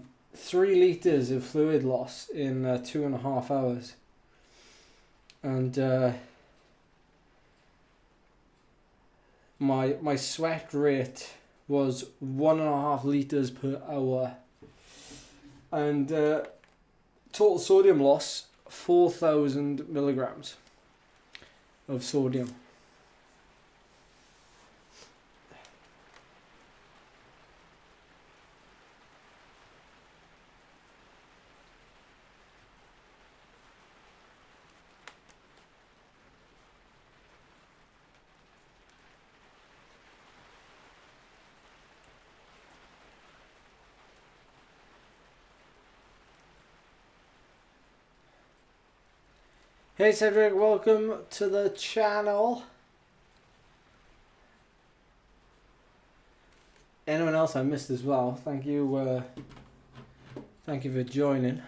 litres of fluid loss in 2.5 hours. And my sweat rate was 1.5 litres per hour. And total sodium loss, 4,000 milligrams of sodium. Hey Cedric, welcome to the channel. Anyone else I missed as well, thank you for joining.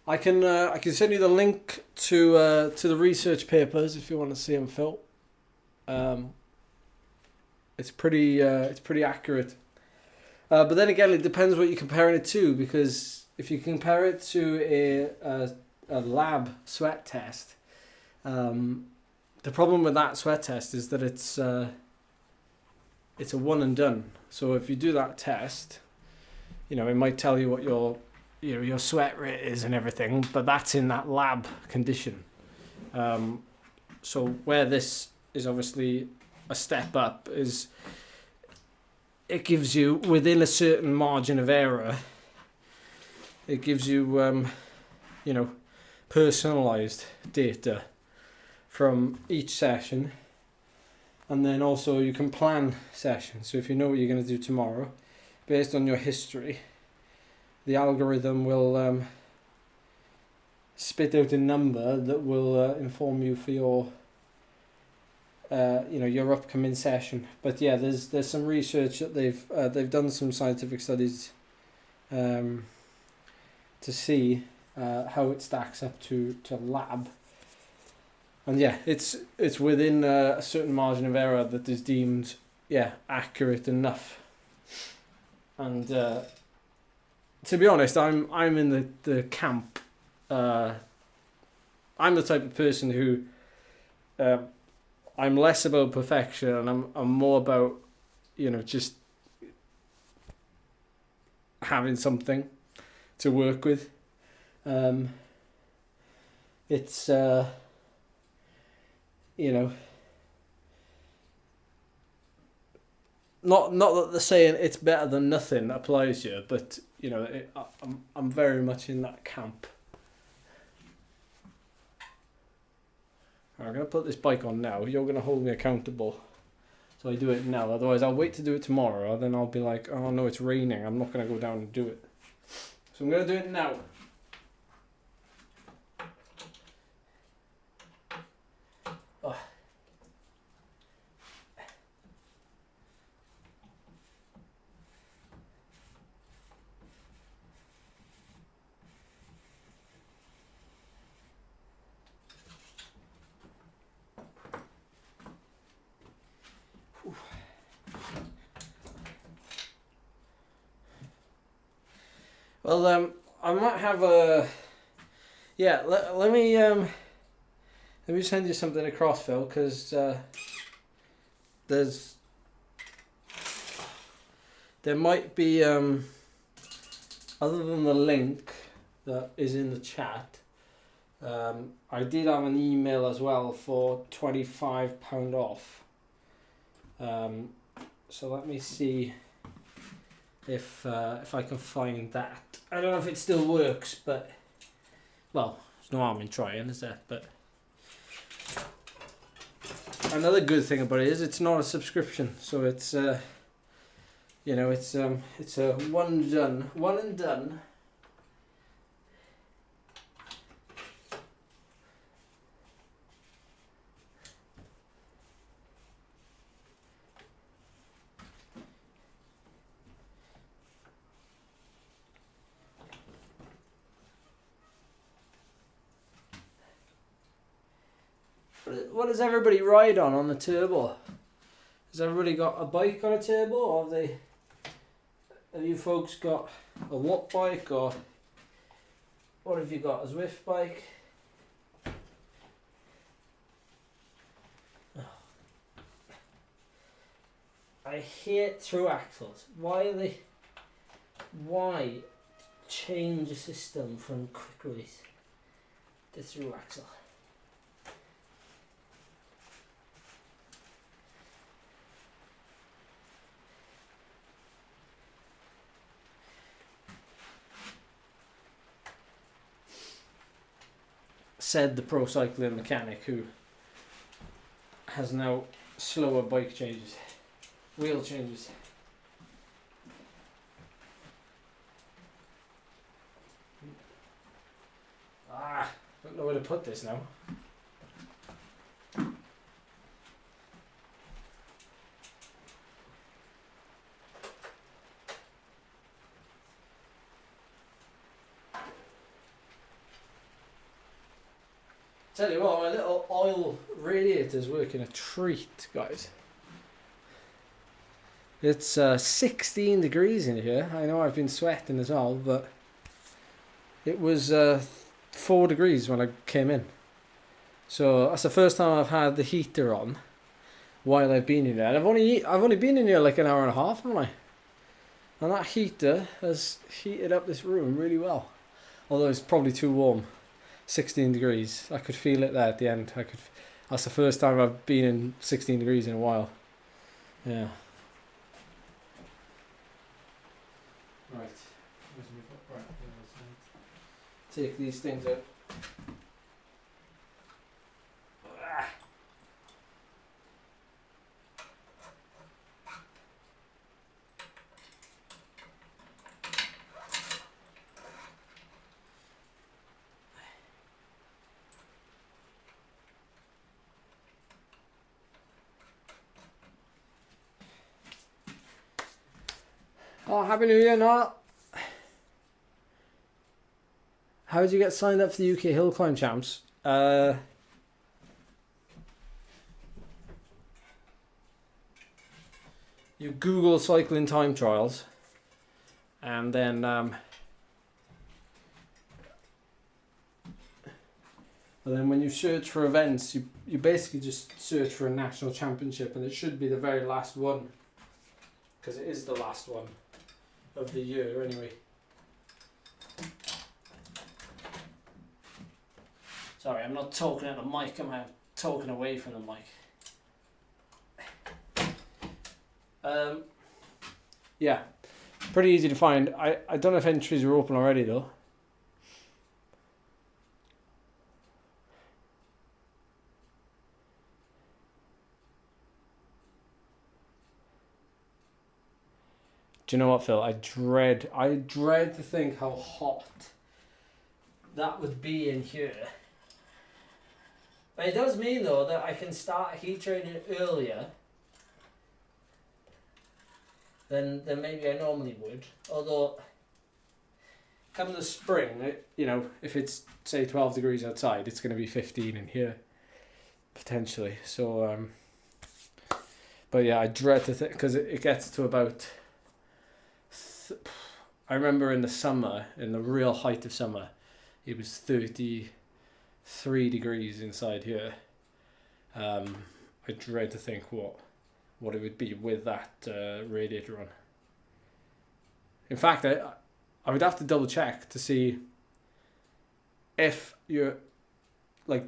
I can send you the link to the research papers if you want to see them, Phil. It's pretty accurate. But then again, it depends what you're comparing it to, because if you compare it to a lab sweat test, the problem with that sweat test is that it's a one and done. So if you do that test, it might tell you what your sweat rate is and everything, but that's in that lab condition. So where this is obviously a step up is it gives you, within a certain margin of error, it gives you personalized data from each session, and then also you can plan sessions. So if you know what you're going to do tomorrow, based on your history, the algorithm will spit out a number that will inform you for your your upcoming session. But yeah, there's some research that they've done some scientific studies to see how it stacks up to lab. And yeah, it's within a certain margin of error that is deemed accurate enough. And to be honest, I'm in the camp. I'm the type of person who I'm less about perfection, and I'm more about just having something to work with. It's not that the saying "it's better than nothing" applies here, but I'm very much in that camp. I'm going to put this bike on now. You're going to hold me accountable. So I do it now. Otherwise, I'll wait to do it tomorrow. Then I'll be like, oh no, it's raining. I'm not going to go down and do it. So I'm going to do it now. Oh. Well, I might have a. Yeah, let me send you something across, Phil, because there might be other than the link that is in the chat. I did have an email as well for £25 off. So let me see if I can find that. I don't know if it still works, but well, there's no harm in trying, is there? But another good thing about it is it's not a subscription, so it's it's a one and done. What does everybody ride on the turbo? Has everybody got a bike on a turbo, or have you folks got a watt bike, or what have you got, a Zwift bike? Oh. I hate through axles. Why change a system from quick release to through axle? Said the pro cycling mechanic who has now slower bike changes, wheel changes. Don't know where to put this now. Tell you what, my little oil radiator's working a treat, guys. It's 16 degrees in here. I know I've been sweating as well, but it was 4 degrees when I came in. So that's the first time I've had the heater on while I've been in there. And I've only been in here like an hour and a half, haven't I? And that heater has heated up this room really well. Although it's probably too warm. 16 degrees. I could feel it there at the end. That's the first time I've been in 16 degrees in a while. Yeah. Right. Take these things out. Oh, Happy New Year, Noel. How did you get signed up for the UK Hill Climb Champs? You Google cycling time trials, and then when you search for events, you basically just search for a national championship, and it should be the very last one, because it is the last one of the year anyway. Sorry, I'm not talking at the mic, I'm talking away from the mic. Yeah, pretty easy to find. I don't know if entries are open already though. Do you know what, Phil? I dread to think how hot that would be in here. But it does mean though that I can start heat training earlier than maybe I normally would. Although, come the spring, if it's say 12 degrees outside, it's going to be 15 in here potentially. So, but yeah, I dread to think, because it gets to about I remember in the summer, in the real height of summer, it was 33 degrees inside here. I dread to think what it would be with that radiator on. In fact, I would have to double check to see if the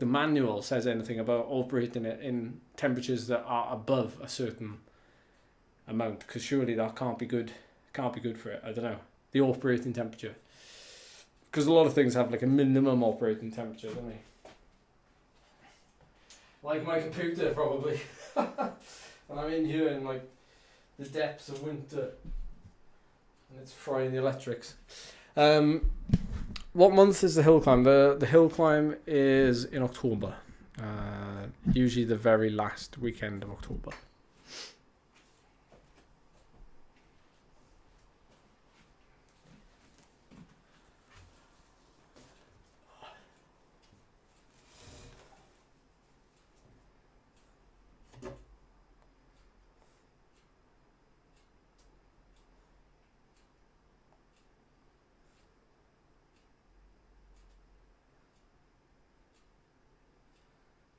manual says anything about operating it in temperatures that are above a certain amount, because surely that can't be good for it. I don't know, the operating temperature, because a lot of things have like a minimum operating temperature, don't they? Like my computer, probably. And I'm in here in like the depths of winter and it's frying the electrics. What month is the hill climb? The hill climb is in October, usually the very last weekend of October.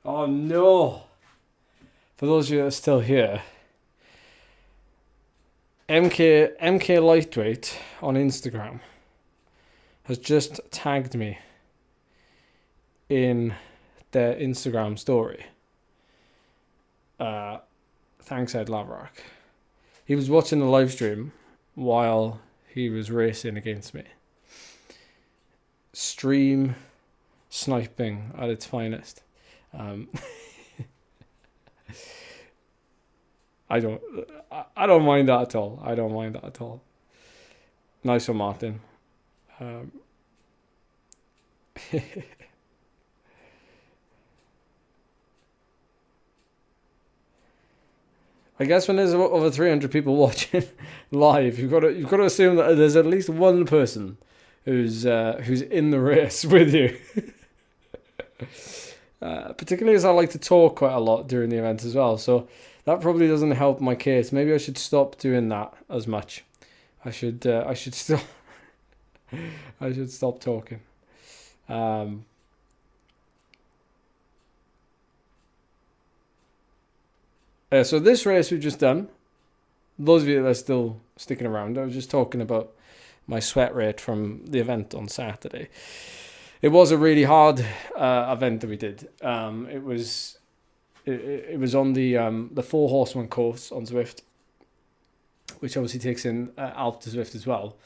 Oh no! For those of you that are still here, MK Lightweight on Instagram has just tagged me in their Instagram story. Thanks, Ed Lavrock. He was watching the live stream while he was racing against me. Stream sniping at its finest. I don't mind that at all. I don't mind that at all. Nice one, Martin. I guess when there's over 300 people watching live, you've got to assume that there's at least one person who's in the race with you. Particularly as I like to talk quite a lot during the event as well, so that probably doesn't help my case. Maybe I should stop doing that as much. I should stop. I should stop talking. So this race we've just done, those of you that are still sticking around, I was just talking about my sweat rate from the event on Saturday. It was a really hard event that we did. It was on the Four Horsemen course on Zwift, which obviously takes in Alp to Zwift as well.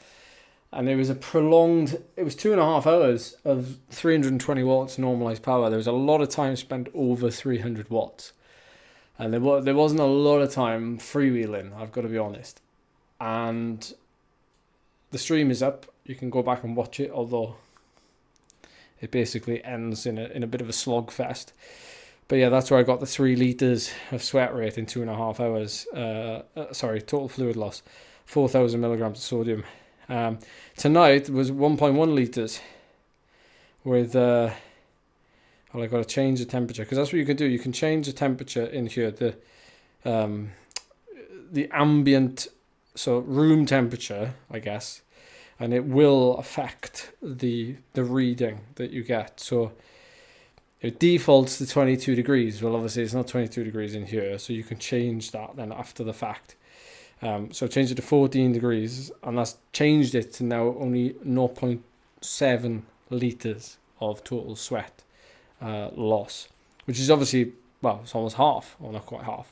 And it was it was 2.5 hours of 320 watts normalized power. There was a lot of time spent over 300 watts. And there wasn't a lot of time freewheeling, I've got to be honest. And the stream is up. You can go back and watch it, although it basically ends in a bit of a slogfest. But yeah, that's where I got the 3 litres of sweat rate in 2.5 hours. Total fluid loss, 4,000 milligrams of sodium. Tonight was 1.1 litres with... Well, I've got to change the temperature, because that's what you can do. You can change the temperature in here, the ambient, so room temperature, I guess, and it will affect the reading that you get. So it defaults to 22 degrees. Well, obviously it's not 22 degrees in here, so you can change that then after the fact. So change it to 14 degrees, and that's changed it to now only 0.7 litres of total sweat loss, which is obviously, well, it's almost half, or not quite half.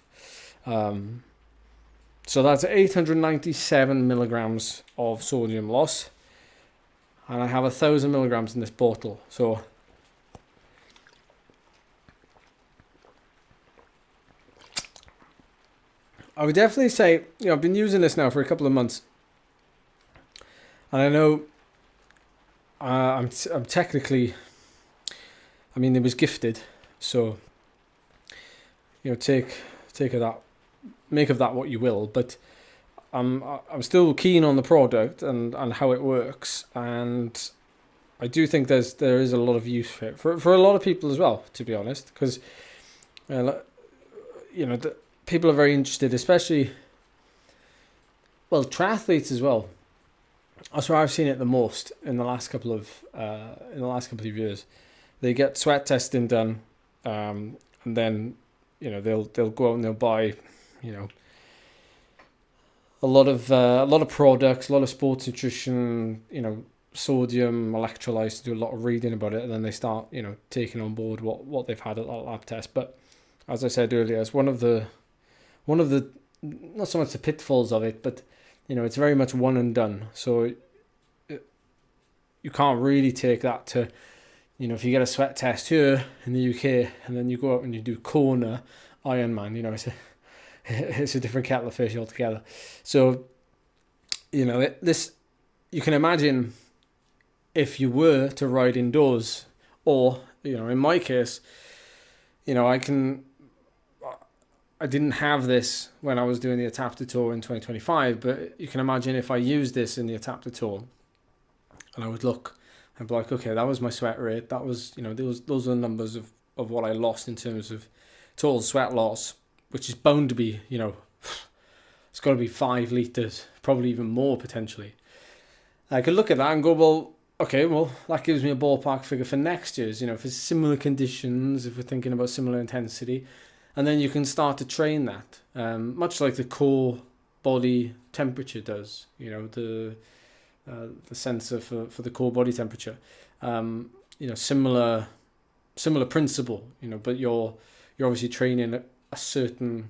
So that's 897 milligrams of sodium loss, and I have 1,000 milligrams in this bottle. So I would definitely say, I've been using this now for a couple of months, and I know I'm technically, it was gifted, so take of that, make of that what you will. But I'm still keen on the product and how it works, and I do think there is a lot of use for it for a lot of people as well, to be honest, because people are very interested, especially triathletes as well. That's where I've seen it the most in the last couple of years. They get sweat testing done, and then they'll go out and they'll buy a lot of products, a lot of sports nutrition, sodium, electrolytes, do a lot of reading about it, and then they start taking on board what they've had at that lab test. But as I said earlier, it's one of the not so much the pitfalls of it, but it's very much one and done. So you can't really take that to, if you get a sweat test here in the UK and then you go out and you do Kona, Ironman, it's a different kettle of fish altogether. So, this, you can imagine if you were to ride indoors, or, in my case, I didn't have this when I was doing the Adapted Tour in 2025, but you can imagine if I used this in the Adapted Tour, and I would look and be like, okay, that was my sweat rate. That was, those are the numbers of what I lost in terms of total sweat loss, which is bound to be, it's got to be 5 litres, probably even more potentially. I could look at that and go, well, okay, well, that gives me a ballpark figure for next year's, for similar conditions, if we're thinking about similar intensity. And then you can start to train that, much like the core body temperature does, the sensor for the core body temperature. Similar principle, but you're obviously training a certain,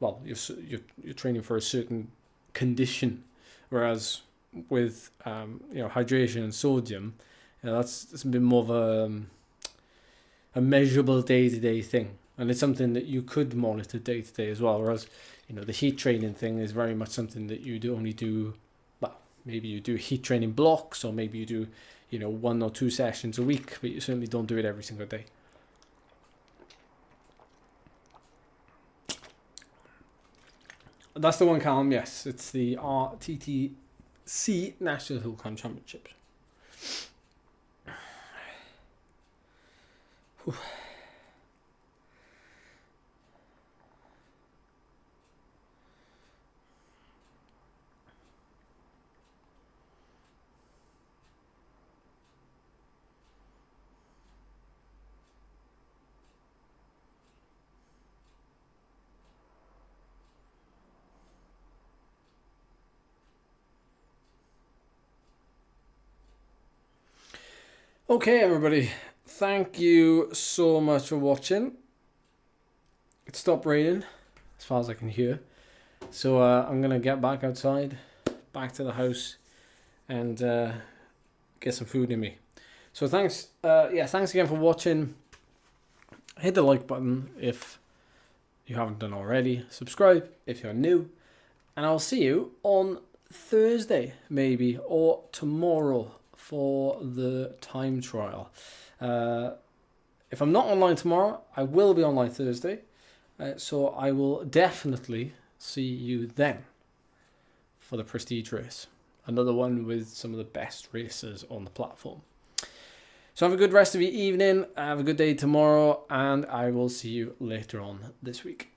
well, you're training for a certain condition, whereas with hydration and sodium, that's a bit more of a measurable day-to-day thing, and it's something that you could monitor day-to-day as well. Whereas the heat training thing is very much something that you only do. Well, maybe you do heat training blocks, or maybe you do 1 or 2 sessions a week, but you certainly don't do it every single day. That's the one, Callum. Yes, it's the RTTC National Hill Climb Championships. Whew. Okay, everybody, thank you so much for watching. It stopped raining, as far as I can hear. So I'm going to get back outside, back to the house, and get some food in me. So thanks again for watching. Hit the like button if you haven't done already. Subscribe if you're new. And I'll see you on Thursday, maybe, or tomorrow, for the time trial. If I'm not online tomorrow, I will be online Thursday. So I will definitely see you then for the Prestige race. Another one with some of the best racers on the platform. So have a good rest of your evening. Have a good day tomorrow. And I will see you later on this week.